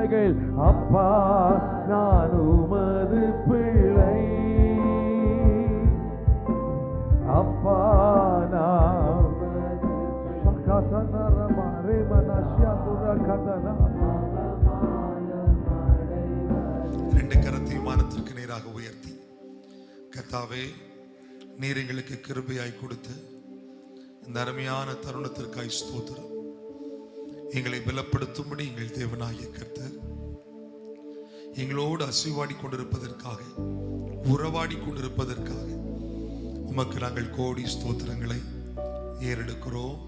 பிள்ளைகள். அப்பா நான் உமது பிள்ளை, அப்பா நான் ரெண்டு கரத்தையும் வானத்திற்கு நேராக உயர்த்தி, கர்த்தாவே நீர் எங்களுக்கு கிருபையாய் கொடுத்து இந்த அருமையான தருணத்திற்காய் ஸ்தோத்திரம். எங்களை பலப்படுத்தும்படி எங்கள் தேவனாகிய கர்த்தர் எங்களோடு அசைவாடி கொண்டிருப்பதற்காக, உறவாடி கொண்டிருப்பதற்காக உமக்கு நாங்கள் கோடி ஸ்தோத்திரங்களை ஏறெடுக்கிறோம்.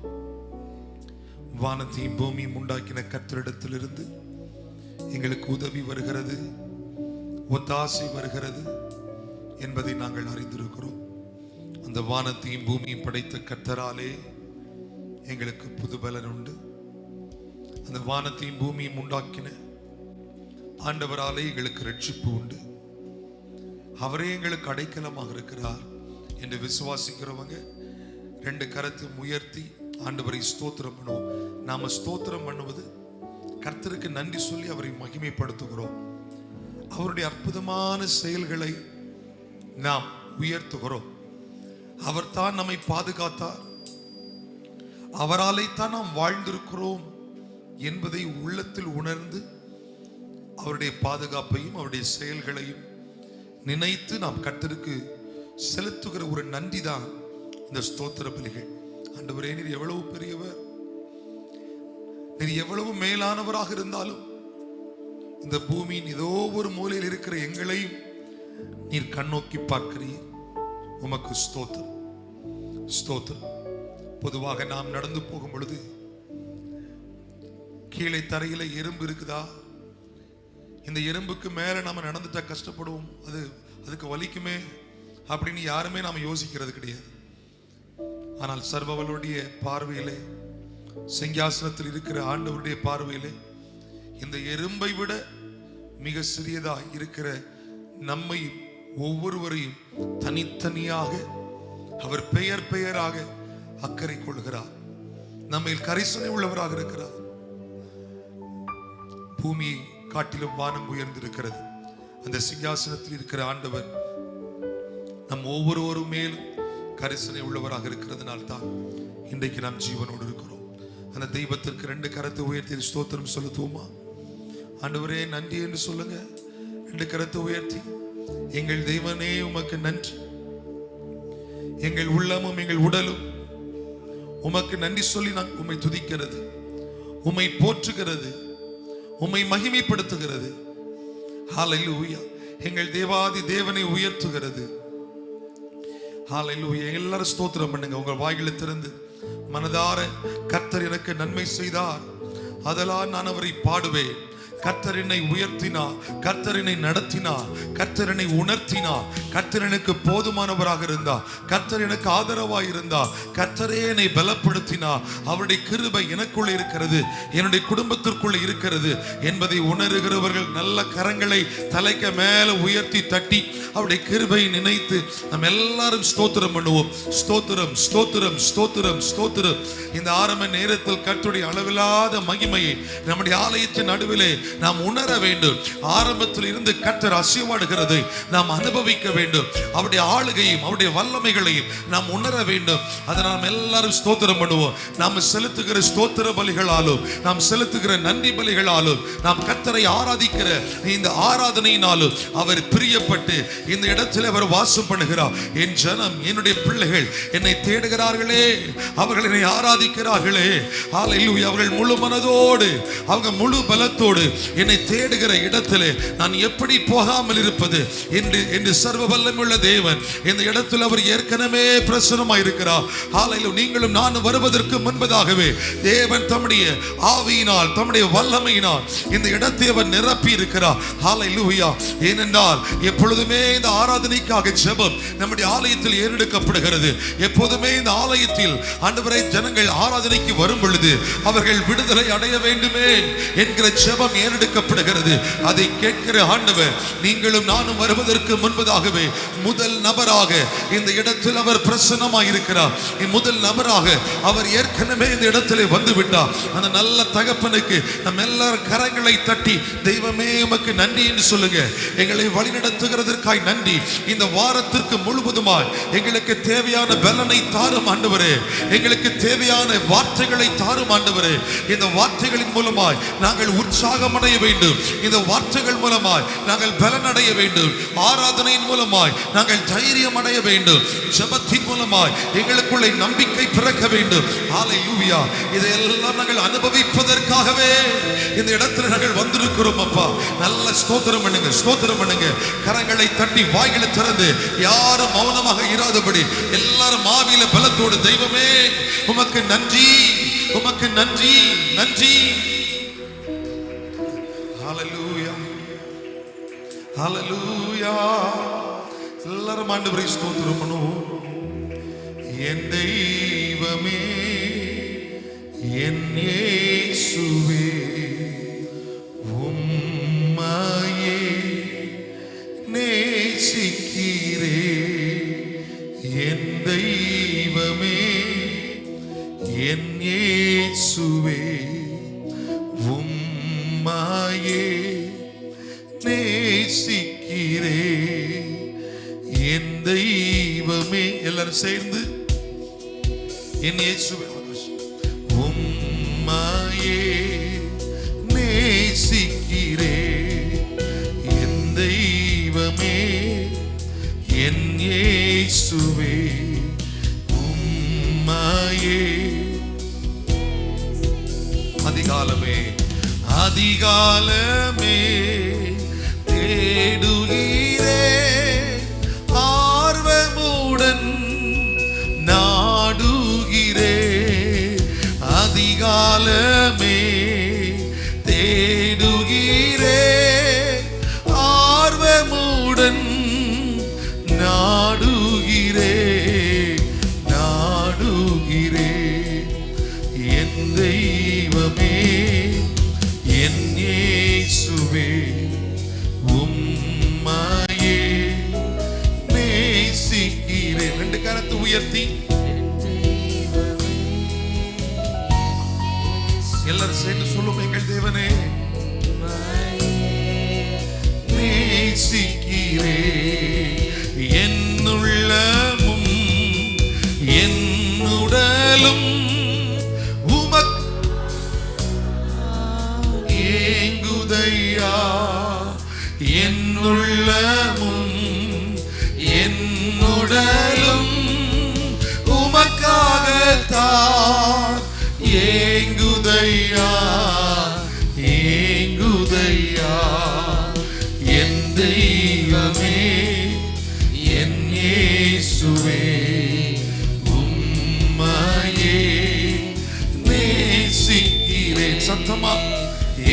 வானத்தையும் பூமியும் உண்டாக்கின கர்த்தரிடத்திலிருந்து எங்களுக்கு உதவி வருகிறது, ஒத்தாசை வருகிறது என்பதை நாங்கள் அறிந்திருக்கிறோம். அந்த வானத்தையும் பூமியும் படைத்த கர்த்தராலே எங்களுக்கு புது பலன் உண்டு. அந்த வானத்தையும் பூமியும் உண்டாக்கின ஆண்டவராலே எங்களுக்கு ரட்சிப்பு உண்டு. அவரே எங்களுக்கு அடைக்கலமாக இருக்கிறார் என்று விசுவாசிக்கிறவங்க ரெண்டு கரத்தை உயர்த்தி ஆண்டவரை ஸ்தோத்திரம் பண்ணுவோம். நாம ஸ்தோத்திரம் பண்ணுவது கர்த்தருக்கு நன்றி சொல்லி அவரை மகிமைப்படுத்துகிறோம். அவருடைய அற்புதமான செயல்களை நாம் உயர்த்துகிறோம். அவர் தான் நம்மை பாதுகாத்தார், அவராலே தான் நாம் வாழ்ந்திருக்கிறோம் என்பதை உள்ளத்தில் உணர்ந்து அவருடைய பாதுகாப்பையும் அவருடைய செயல்களையும் நினைத்து நாம் கர்த்தருக்கு செலுத்துகிற ஒரு நன்றி தான் இந்த ஸ்தோத்திர பலிகள். ஆண்டவரே, நீர் எவ்வளவு பெரியவர், நீர் எவ்வளவு மேலானவராக இருந்தாலும் இந்த பூமியின் ஏதோ ஒரு மூலையில் இருக்கிற எங்களையும் நீர் கண்ணோக்கி பார்க்கிறீர். உமக்கு ஸ்தோத்திரம், ஸ்தோத்திரம். பொதுவாக நாம் நடந்து போகும் பொழுது கீழே தரையில எறும்பு இருக்குதா, இந்த எறும்புக்கு மேல நாம நடந்துட்டா கஷ்டப்படுவோம், அதுக்கு வலிக்குமே அப்படின்னு யாருமே நாம யோசிக்கிறது கிடையாது. ஆனால் சர்வவளுடைய பார்வையிலே, சிங்காசனத்தில் இருக்கிற ஆண்டவருடைய பார்வையிலே இந்த எறும்பை விட மிக சிறியதா இருக்கிற நம்மை ஒவ்வொருவரையும் தனித்தனியாக அவர் பெயர் பெயராக அக்கறை கொள்கிறார். நம்மை கரிசனை உள்ளவராக இருக்கிறார். பூமியை காட்டிலும் வானம் உயர்ந்திருக்கிறது. அந்த சிங்காசனத்தில் இருக்கிற ஆண்டவர் நம் ஒவ்வொருவரும் மேலும் கரிசனை உள்ளவராக இருக்கிறதுனால தான் இன்றைக்கு நாம் ஜீவனோடு இருக்கிறோம். அந்த தெய்வத்திற்கு ரெண்டு கரத்தை உயர்த்தி ஸ்தோத்திரம் செலுத்துவோமா? ஆண்டவரே நன்றி என்று சொல்லுங்க. ரெண்டு கரத்தை உயர்த்தி, எங்கள் தெய்வனே உமக்கு நன்றி. எங்கள் உள்ளமும் எங்கள் உடலும் உமக்கு நன்றி சொல்லி நான் உம்மை துதிக்கிறது, உம்மை போற்றுகிறது, உம்மை மகிமைப்படுத்துகிறது. ஹல்லேலூயா. எங்கள் தேவாதி தேவனை உயர்த்துகிறது. ஹல்லேலூயா. எல்லாரும் ஸ்தோத்திரம் பண்ணுங்க. உங்கள் வாய்களை திறந்து மனதார, கர்த்தர் எனக்கு நன்மை செய்தார், அதெல்லாம் நான் அவரை பாடுவேன். கர்த்தர் என்னை உயர்த்தினார், கர்த்தர் என்னை நடத்தினார், கர்த்தர் என்னை உணர்த்தினார், கர்த்தர் எனக்கு போதுமானவராக இருந்தார், கர்த்தர் எனக்கு ஆதரவாக இருந்தார், கர்த்தரே என்னை பலப்படுத்தினார். அவருடைய கிருபை எனக்குள்ள இருக்கிறது, என்னுடைய குடும்பத்திற்குள்ள இருக்கிறது என்பதை உணர்கிறவர்கள் நல்ல கரங்களை தலைக்கு மேல உயர்த்தி தட்டி அவருடைய கிருபை நினைத்து நம்ம எல்லாரும் ஸ்தோத்திரம் பண்ணுவோம். ஸ்தோத்திரம், ஸ்தோத்திரம், ஸ்தோத்திரம், ஸ்தோத்திரம். இந்த ஆரம்ப நேரத்தில் கர்த்தருடைய அளவில்லாத மகிமையை நம்முடைய ஆலயத்தின் நடுவிலே நாம் உணர வேண்டும். ஆரம்பத்தில் இருந்து கர்த்தர் அசைவாடுகிறதை நாம் அனுபவிக்க வேண்டும். அவருடைய ஆளுகையும் அவருடைய வல்லமைகளையும் நாம் உணர வேண்டும். அதை நாம் எல்லாரும் ஸ்தோத்திரம் பண்ணுவோம். நாம் செலுத்துகிற ஸ்தோத்திர பலிகளாலும், நாம் செலுத்துகிற நன்றி பலிகளாலும், நாம் கர்த்தரை ஆராதிக்கிற இந்த ஆராதனையினாலும் அவர் பிரியப்பட்டு இந்த இடத்தில் அவர் வாசம் பண்ணுகிறார். என் ஜனம், என்னுடைய பிள்ளைகள் என்னை தேடுகிறார்களே, அவர்கள் என்னை ஆராதிக்கிறார்களே. ஹல்லேலூயா. அவர்கள் முழு மனதோடு, அவங்க முழு பலத்தோடு என்னை தேடுகிற இடத்திலே நான் எப்படி போகாமல் இருப்பது என்று சர்வ வல்லமையுள்ள தேவன் இந்த இடத்தில் அவர் ஏற்கனவே பிரசன்னமாய் இருக்கிறார். ஹல்லேலூயா. நீங்களும் நான் வருவதற்கு முன்பதாகவே தேவன் தம்முடைய ஆவியினால், தம்முடைய வல்லமையினால் இந்த இடத்தை அவர் நிரப்பி இருக்கிறார். ஹல்லேலூயா. ஏனென்றால் எப்பொழுதுமே இந்த ஆராதனைக்காக ஜெபம் நம்முடைய ஆலயத்தில் ஏறெடுக்கப்படுகிறது. எப்போதுமே இந்த ஆலயத்தில் ஆண்டவரே ஜனங்கள் ஆராதனைக்கு வரும் பொழுது அவர்கள் விடுதலை அடைய வேண்டுமே என்கிற ஜெபம் ஏறெடுக்கப்படுகிறது. அதை கேட்கிற ஆண்டவர் நீங்களும் நானும் வருவதற்கு முன்பதாகவே முதல் நபராக இந்த இடத்தில் அவர் பிரசன்னமாக இருக்கிறார். முதல் நபராக அவர் ஏற்கனவே இந்த இடத்திலே வந்து விட்டார். அந்த நல்ல தகப்பனுக்கு நம்ம எல்லாரும் கரங்களை தட்டி தெய்வமே உமக்கு நன்றி என்று சொல்லுங்க. எங்களை வழிநடத்துகிறதற்காய் நன்றி. இந்த வாரத்திற்கு முழுவதுமாய் எங்களுக்கு தேவையான பலனை தாரும் ஆண்டவரே. எங்களுக்கு தேவையான வார்த்தைகளை தாரும் ஆண்டவரே. இந்த வார்த்தைகளின் மூலமாய் நாங்கள் உற்சாகம் அடைய வேண்டும். இந்த வார்த்தைகள் மூலமாய் நாங்கள் பலன் அடைய வேண்டும். ஆராதனையின் மூலமாய் நாங்கள் தைரியம் அடைய வேண்டும். ஜெபத்தின் மூலமாய் எங்களுக்குள்ளே நம்பிக்கை பிறக்க வேண்டும். ஹல்லேலூயா. இதையெல்லாம் நாங்கள் அனுபவிப்பதற்காகவே இந்த இடத்துல நாங்கள் வந்திருக்கிறோம் அப்பா. நல்ல ஸ்தோத்திரம் பண்ணுங்க, ஸ்தோத்திரம் பண்ணுங்க. கரங்களை தட்டி வாய்களை திறந்து யாரும் மௌனமாக இராதபடி எல்லாரும் ஆவியில பலத்தோடு தெய்வமே உமக்கு நன்றி, உமக்கு நன்றி, நன்றி. ஹல்லேலூயா, ஹல்லேலூயா. எல்லாரும் ஆண்டவரை ஸ்தோத்திரம் பண்ணுவோம். என் தெய்வமே, என் இயேசுவே, உம்மையே நேசிக்கிறே. என் தெய்வமே, என் இயேசுவே, உம்மையே நேசிக்கிறே. என் தெய்வமே, எல்லாரும் சேர்ந்து என் இயேசுவே, உம்மையே நேசிக்கிறே. என் தெய்வமே, என் இயேசுவே, உம்மையே. அதிகாலமே, அதிகாலமே தேடுகிறே, ஆர்வமுடன் நாடுகிறே. அதிகாலமே தேடுகிறே, ஆர்வமுடன் நாடுகிறே, நாடுகிறே. என் தெய்வமே, என் இயேசுவே, உம்மையே நேசிக்கிறேன். ரெண்டு கரத்தை உயர்த்தி எல்லாரும் சேர்ந்து சொல்லும். எங்கள் தேவனே நேசிக்கிறே. என்னுள்ளமும் என்னுடலும் உமக்கு ஏங்குதையா. என்னுள்ளமும் என்னுடலும் உமக்காகத்தான் ஏங்குதையா, ஏங்குதையா. என் தெய்வமே, என் இயேசுவே, உம்மையே நேசிக்கிறேன். சத்தமா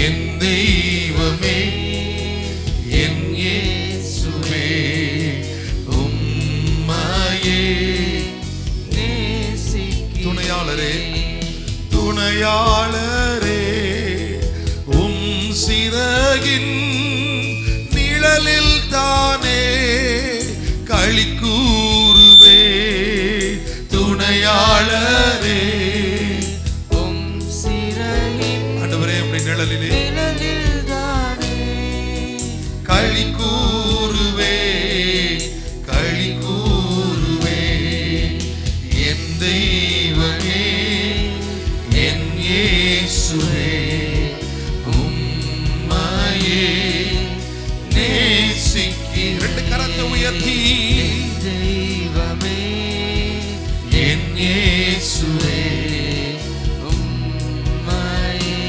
என் தெய்வமே, என் இயேசுவே, உம்மையே நேசிக்கிறேன். துணையாளரே, துணையாளரே, உம் சிறகின் நிழலில் தானே களி கூறுவே. துணையாளரே, உம் சிறகின் ஆண்டவரே உம்முடைய நிழலிலே நிழலில் தானே களி கூறுவே, களி கூறுவே. என் தெய்வமே, என் இயேசுவே, உம்மையே நேசிக்கிறேன். ரெண்டு கரத்தை உயர்த்தி தெய்வமே, என் இயேசுவே, உம்மையே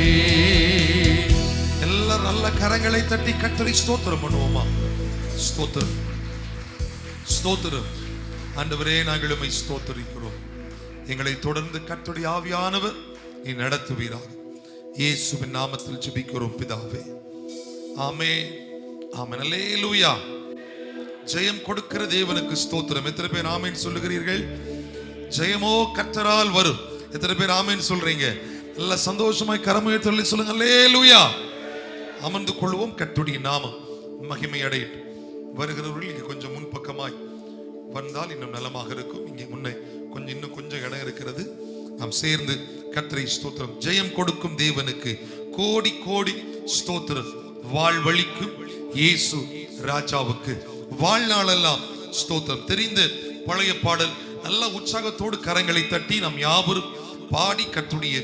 நேசிக்கிறேன். எல்லாரும் நல்ல கரங்களை தட்டி கர்த்தரை ஸ்தோத்திரம் பண்ணுவோமா? ஸ்தோத்திரம், ஸ்தோத்திரம். ஆண்டவரே நாங்கள் உம்மை ஸ்தோத்திரிக்கிறோம். எங்களை தொடர்ந்து கர்த்தருடைய ஆவியானவர் நீ நடத்துவீராக. இயேசுவின் நாமத்தில் ஜெபிக்கிறோம் பிதாவே, ஆமென், ஆமென். அல்லேலூயா. ஜெயம் கொடுக்கிற தேவனுக்கு ஸ்தோத்திரம். எத்தனை பேர் ஆமென் சொல்லுகிறீர்கள்? ஜெயமோ கர்த்தரால் வரும். எத்தனை பேர் ஆமென் சொல்றீங்க? நல்ல சந்தோஷமாய் கரமுயர்த்தி சொல்லுங்க அல்லேலூயா. அமர்ந்து கொள்வோம். கர்த்தருடைய நாமம் மகிமை அடையட்டும். வருகிறவர்கள் இங்கே கொஞ்சம் முன்பக்கமாய் வந்தால் இன்னும் நலமாக இருக்கும். இங்கே முன்னே இன்னும் கொஞ்சம் இடம் இருக்கிறது. நாம் சேர்ந்து கர்த்தரை ஸ்தோத்திரம். ஜெயம் கொடுக்கும் தேவனுக்கு கோடி கோடி ஸ்தோத்திரம். வாழ்வழிக்கும் இயேசு ராஜாவுக்கு வாழ்நாளெல்லாம் ஸ்தோத்திரம். தெரிந்த பழைய பாடல் நல்ல உற்சாகத்தோடு கரங்களை தட்டி நாம் யாவரும் பாடி கர்த்தருடைய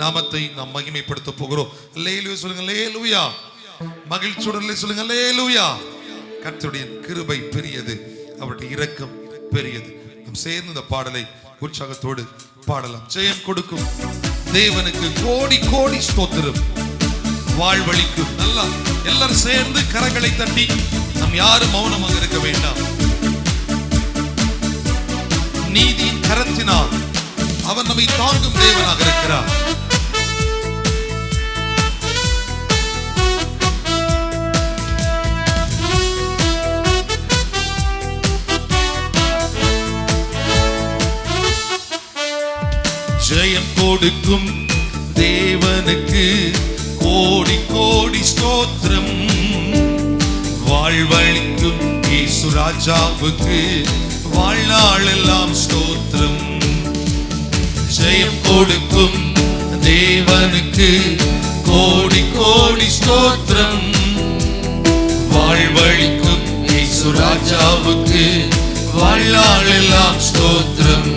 நாமத்தை நாம் மகிமைப்படுத்த போகிறோம். அல்லேலூயா சொல்லுங்க. அல்லேலூயா. மகிழ்ச்சியுடன் சொல்லுங்க. அல்லேலூயா. கர்த்தருடைய கிருபை பெரியது, அவருடைய இரக்கம் பெரியது. நாம் சேர்ந்து இந்த பாடலை உற்சாகத்தோடு பாடலாம். ஜெயம் கொடுக்கும் தேவனுக்கு கோடி கோடி ஸ்தோத்திரம். வாழ்வழிக்கும். நல்லா எல்லாரும் சேர்ந்து கரங்களை தட்டி நாம் யாரும் மௌனமாக இருக்க வேண்டாம். நீதியின் கரத்தினால் அவர் நம்மை தாங்கும் தேவனாக இருக்கிறார். ஜெயம் கொடுக்கும் தேவனுக்கு கோடி கோடி ஸ்தோத்திரம். வாழ்வழிக்கும் இயேசு ராஜாவுக்கு வாழ்நாளெல்லாம் ஸ்தோத்திரம். ஜெயம் கொடுக்கும் தேவனுக்கு கோடி கோடி ஸ்தோத்திரம். வாழ்வழிக்கும் இயேசு ராஜாவுக்கு வாழ்நாளெல்லாம் ஸ்தோத்திரம்.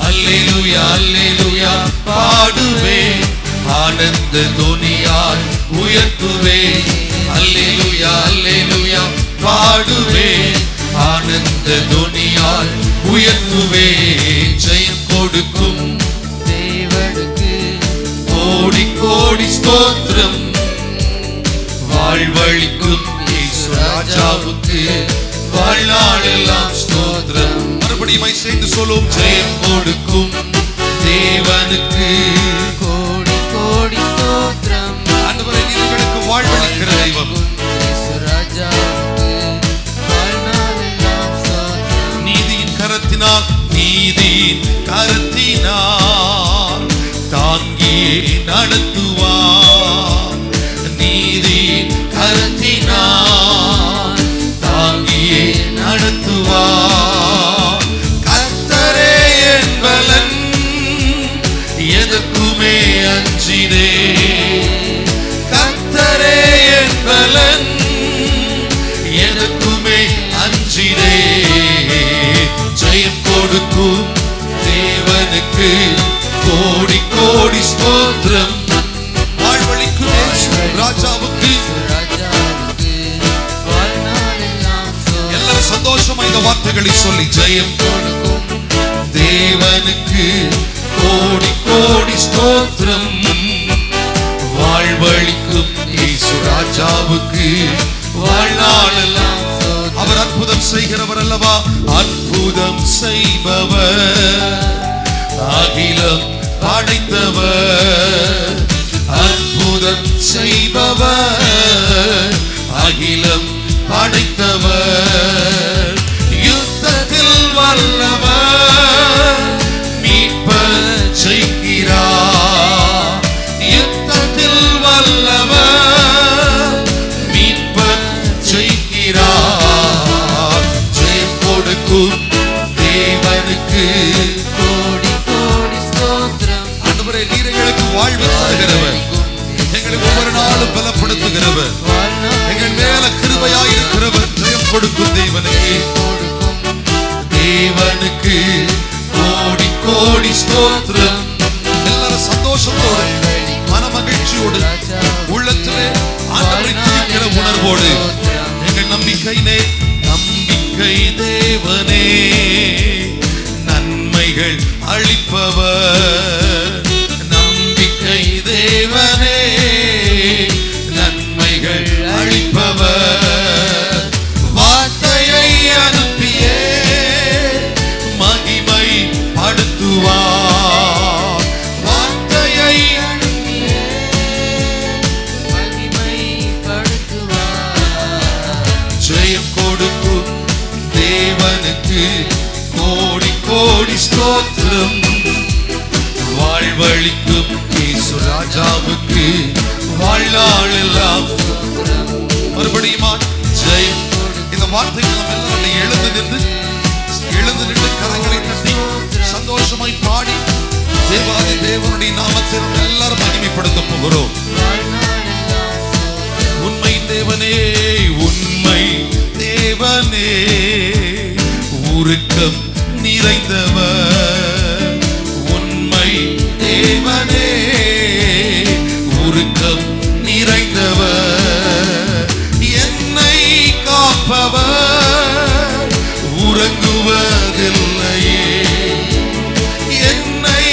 அல்லேலூயா அல்லேலூயா பாடுவே, ஆனந்த துனியால் உயர்த்துவே. அல்லேலூயா அல்லேலூயா பாடுவே, ஆனந்த துனியால் உயர்த்துவே. ஜெயம் கொடுக்கும் தேவனுக்கு கோடி கோடி ஸ்தோத்திரம். வாழ்வழிக்கும் இயேசு ராஜாவுக்கு வாழ்நாளெல்லாம் ஸ்தோத்திரம். மறுபடியும் சேர்ந்து சொல்லும். ஜெயம் கொடுக்கும் தேவனுக்கு கோடி கோடி ஸ்தோத்திரம். ஆண்டவரே, நீங்களுக்கு வாழ்வழிக்கிற தெய்வம். இயேசு ராஜாவுக்கு வாழ்நாளெல்லாம் ஸ்தோத்திரம். நீதியின் கரத்தினால் நீதியின் கரத்தினால் தாங்கியே நடத்துவார். நீதியின் கரத்தினால் தாங்கியே நடத்துவார். கர்த்தரே என் பலன், எதற்குமே அஞ்சினே. கர்த்தரே என் பலன், எதற்குமே அஞ்சினே. ஜெயம் கொடுக்கும் தேவனுக்கு கோடி கோடி ஸ்தோத்திரம். வாழ்வழிக்கும் ராஜாவுக்கு வாழ்நாளெல்லாம் ஸ்தோத்திரம். எல்லாரும் சந்தோஷமா இந்த வார்த்தைகளை சொல்லி ஜெயம் கொடுக்கும் தேவனுக்கு கோடி கோடி ஸ்தோத்திரம். வாழ்வழிக்கும் இயேசு ராஜாவுக்கு வாழ்நாளெல்லாம் அவர் அற்புதம் செய்கிறவர் அல்லவா. அற்புதம் செய்பவர், அகிலம் படைத்தவர். அற்புதம் செய்பவர், அகிலம் படைத்தவர். யுத்தத்தில் வல்லவர், மீட்பர் செய்கிறார். யுத்தத்தில் வல்லவர், மீட்பர் செய்கிறார். ஜெயம் கொடுக்கும் தேவனுக்கு கோடி கோடி ஸ்தோத்திரம். ஆண்டவரே, நீர் எங்களுக்கு வாழ்வு தருகிறவர், எங்களுக்கு ஒவ்வொரு நாளும் பலப்படுத்துகிறவர், எங்கள் மேல கிருபையாயிருக்கிறவர். ஜெயம் கொடுக்கும் தேவனுக்கு தேவனுக்கு கோடி கோடி ஸ்தோத்திரம். எல்லாரும் சந்தோஷத்தோடு மன மகிழ்ச்சியோடு உள்ளத்திலே ஆண்டவரை துதிக்கிற உணர்வோடு எங்கள் நம்பிக்கையினே, நம்பிக்கை தேவனே, நன்மைகள் அளிப்பவர். நம்பிக்கை தேவனே, நன்மைகள் அளிப்பவர். வார்த்தையை அனுப்பியே மகிமை படுத்துவார். வார்த்தையை அனுப்பியே மகிமைப்படுத்துவார். ஜெயம் கொடுக்கும் தேவனுக்கு கோடி கோடி ஸ்தோத்திரம். வாழ்வழிக்கும் ராஜாவுக்கு வாழ்நாள் எல்லாம் மறுபடியுமா ஜெயம். இந்த வார்த்தைகள் நம்ம எல்லாரும் எழுந்து நின்று கரங்களை தட்டி சந்தோஷமாய் பாடி தேவாதி தேவனுடைய நாமத்தை நம்ம எல்லாரும் மகிமைப்படுத்த போகிறோம். உண்மை தேவனே, உண்மை தேவனே, உருக்கம் நிறைந்தவர். உண்மை தேவனே, உருக்கம் நிறைந்தவர். என்னை காப்பவர் உறங்குவதில்லையே. என்னை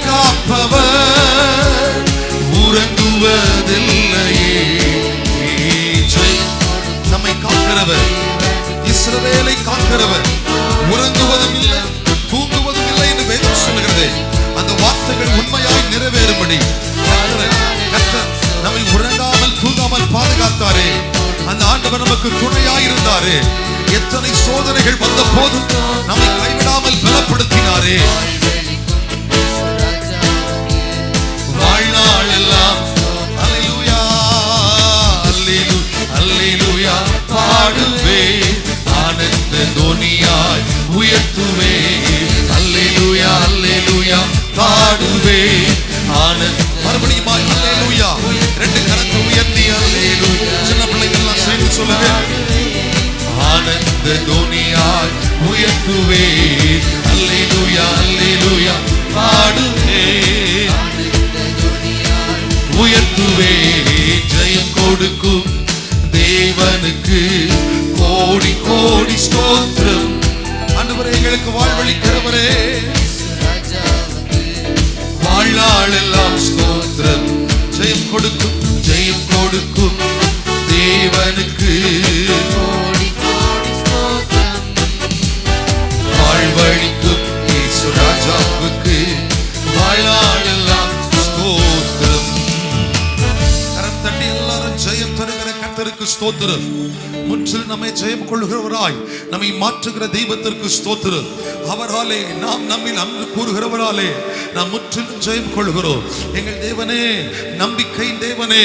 காப்பவர் உறங்குவதில்லையே. நம்மை காக்கிறவர், இஸ்ரவேலை காக்கிறவர், உறங்குவதும் இல்லை தூங்குவதும் இல்லை என்று வேதம் சொல்லுகிறது. அந்த வார்த்தைகள் உண்மையாய் நிறைவேறும்படி கர்த்தர் நம்மை உறங்காமல் தூங்காமல் பாதுகாத்தாரே. அந்த ஆண்டவர் நமக்கு துணையாய் இருந்தாரே. எத்தனை சோதனைகள் வந்த போதும் நம்மை கைவிடாமல் பலப்படுத்தினாரே. வாழ்நாள் எல்லாம் அல்லேலூயா அல்லேலூயா பாடுவே, ஆனந்த தோனியாய் உயர்த்துவே. அல்லேலூயா அல்லேலூயா பாடுவே, ஆனந்த. மறுபடியும் அல்லேலூயா, ரெண்டு கரத்தை உயர்த்தி அல்லேலூயா. சின்ன பிள்ளைகள் எல்லாம் சேர்ந்து சொல்லுங்க. ஆனந்த தோனியாய் உயர்த்துவே. அல்லேலூயா அல்லேலூயா பாடுவே, உயர்த்துவே. ஜெயம் கொடுக்கும் தேவனுக்கு கோடி கோடி ஸ்தோத்திரம். ஆண்டவரே, எங்களுக்கு வாழ்வளிக்கிறவரே, வாழ்நாள் எல்லாம் ஸ்தோத்திரம். ஜெயம் கொடுக்கும் தேவனுக்கு கோடி கோடி ஸ்தோத்திரம். வாழ்வளிக்கும் இயேசு ராஜாவுக்கு வாழ்நாள் எல்லாம் ஸ்தோத்திரம். கரம் தட்டி எல்லாரும் ஜெயம் தருகிற கர்த்தருக்கு ஸ்தோத்திரம். முற்றிலும் நம்மை ஜெயம் கொள்கிறவராய் நம்மை மாற்றுகிற தெய்வத்திற்கு ஸ்தோத்திரம். அவராலே நாம் நம்மில் அன்பு கூறுகிறவராலே நாம் முற்றிலும் ஜெயம் கொள்கிறோம். எங்கள் தேவனே, நம்பிக்கையின் தேவனே,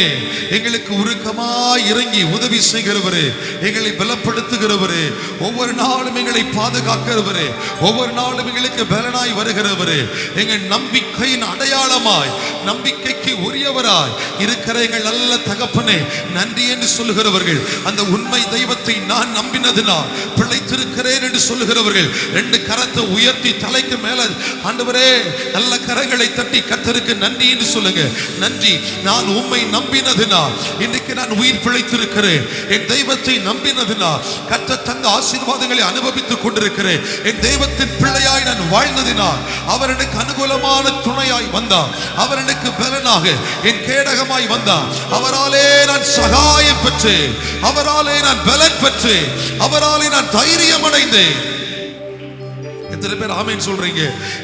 எங்களுக்கு உருக்கமாய் இறங்கி உதவி செய்கிறவரே, எங்களை பலப்படுத்துகிறவரே, ஒவ்வொரு நாளும் எங்களை பாதுகாக்கிறவரே, ஒவ்வொரு நாளும் எங்களுக்கு பலனாய் வருகிறவரே, எங்கள் நம்பிக்கையின் அடையாளமாய் நம்பிக்கைக்கு உரியவராய் இருக்கிற எங்கள் நல்ல தகப்பனே நன்றி என்று சொல்லுகிறவர்கள், அந்த உண்மை தெய்வத்தை நான் நம்பினதினால் பிழைத்திருக்கிறேன் என்று சொல்லுகிறவர்கள் ரெண்டு கரத்தை உயர்த்தி தலைக்கு மேல ஆண்டவரே நல்ல கரங்களை தட்டி கர்த்தருக்கு நன்றி என்று சொல்லுங்க. நன்றி, நான் உம்மை நம்பினதினால் இன்னைக்கு நான் உயிர் பிழைத்திருக்கிறேன். என் தெய்வத்தை நம்பினதினால் கர்த்தர் தந்த ஆசீர்வாதங்களை அனுபவித்துக் கொண்டிருக்கிறேன். என் தெய்வத்தின் பிள்ளையாய் நான் வாழ்ந்ததினால் அவர் எனக்கு அனுகூலமான துணையாய் வந்தார். அவர் எனக்கு பலனாக என் கேடகமாய் வந்தார். அவராலே நான் சகாயம் பெற்றேன், அவராலே நான் பலன் பெற்றேன், அவராலே நான் தைரியம் அடைந்தேன். எத்தனை பேர் ஆமென் சொல்றீங்க?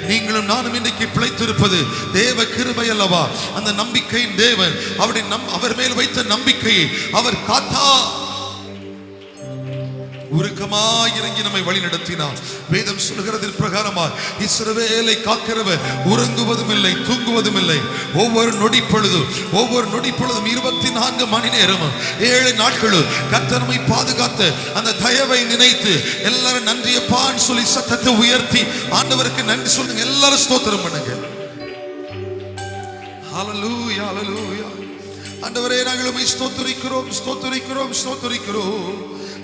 நீங்களும் நானும் இன்னைக்கு பிழைத்திருப்பது தேவ கிருபை அல்லவா? அந்த நம்பிக்கையின் தேவன் அவர் மேல் வைத்த நம்பிக்கையை அவர் காத்தா உருக்கமாய் இறங்கி நம்மை வழி நடத்தினார். வேதம் சொல்கிறது பிரகாரமாய் இஸ்ரவேலை காக்கிறவர் உறங்குவதும் இல்லை தூங்குவதும் இல்லை. ஒவ்வொரு நொடி பொழுதும் 24 மணி நேரமும் 7 நாட்களும் கர்த்தர் நம்மை பாதுகாத்த அந்த தயவை நினைத்து எல்லாரும் நன்றியப்பான்னு சொல்லி சத்தத்தை உயர்த்தி ஆண்டவருக்கு நன்றி சொல்லுங்க. எல்லாரும் ஸ்தோத்திரம் பண்ணுங்க. ஹல்லேலூயா ஹல்லேலூயா. ஆண்டவரே, நாங்கள் உம்மை ஸ்தோத்திரிக்கிறோம்.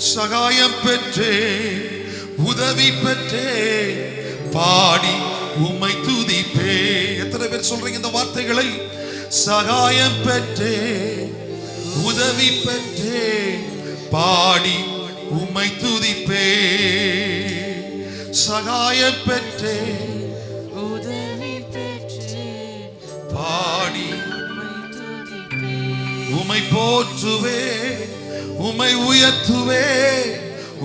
சகாயம் பெற்றே, உதவி பெற்றே, பாடி உம்மை துதிப்பே. எத்தனை பேர் சொல்றீங்க இந்த வார்த்தைகளை? சகாயம் பெற்றே, உதவி பெற்றே, பாடி உம்மை துதிப்பே. சகாயம் பெற்றே, உதவி பெற்றே, பாடி உம்மை உம்மை துதிப்பே. போற்றுவே, உம்மை உயர்த்துவே,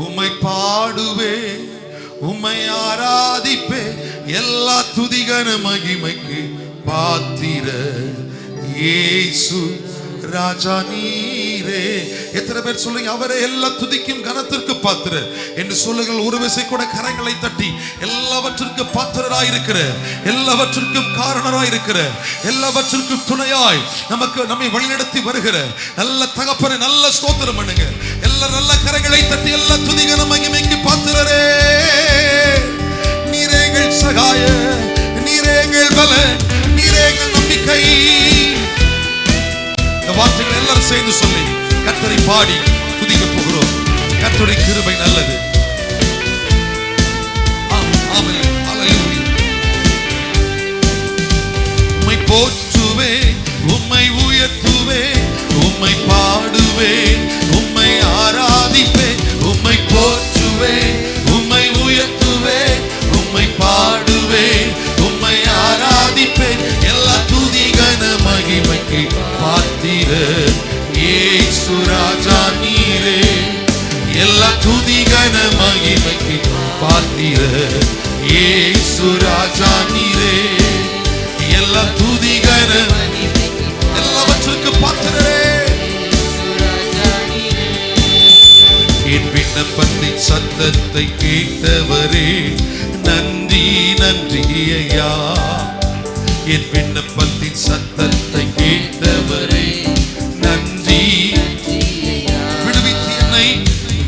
உம்மை பாடுவே, உம்மை ஆராதிப்பே. எல்லா துதிகன மகிமைக்கு பாத்திர இயேசு ராஜா நீரே. நீரே. எத்தனை பேர் சொல்லுங்க அவரே எல்லா துதிக்கும் கனத்திற்கு பாத்திரர் என்று சொல்லுங்கள். ஒரு விசை கூட கரங்களை தட்டி எல்லாவற்றிற்கும் பாத்திரராய் இருக்கிற, எல்லாவற்றிற்கும் காரணராய் இருக்கிற, எல்லாவற்றிற்கும் துணையாய் நம்மை வழிநடத்தி வருகிற நல்ல தகப்பனை நல்ல ஸ்தோத்திரம் பண்ணுங்க. எல்லா நல்ல கரங்களை தட்டி எல்லா துதிகன மகிமைக்கு பாத்திரரே. நீரே எங்கள் சகாய, நீரே எங்கள் பல, நீரே எங்கள் நம்பிக்கை. இந்த வார்த்தைகள் எல்லாரும் சேர்ந்து சொல்லி கர்த்தரை பாடி துதிக்க போகிறோம். கர்த்தருடைய கிருபை நல்லது. ஆமென். ஹல்லேலூயா. உம்மை போற்றுவேன், உம்மை உயர்த்துவேன், உம்மை பாடுவேன், உம்மை ஆராதிப்பேன். உம்மை போற்றுவேன், உம்மை உயர்த்துவேன், உம்மை பாடுவேன், உம்மை ஆராதிப்பேன். எல்லா துதி கன மகிமைக்கு பாத்திரர் இயேசு ராஜா நீரே. எல்லா துதி கன மகிமைக்கு பாத்திரர் இயேசு ராஜா நீரே. எல்லா துதி கன எல்லாவற்றுக்கு பாத்திரரே. என் விண்ணப்பத்தின் சத்தத்தை கேட்டவரே நன்றி நன்றி ஐயா. என் விண்ணப்பத்தின் சத்தத்தை கேட்டவரே நன்றி.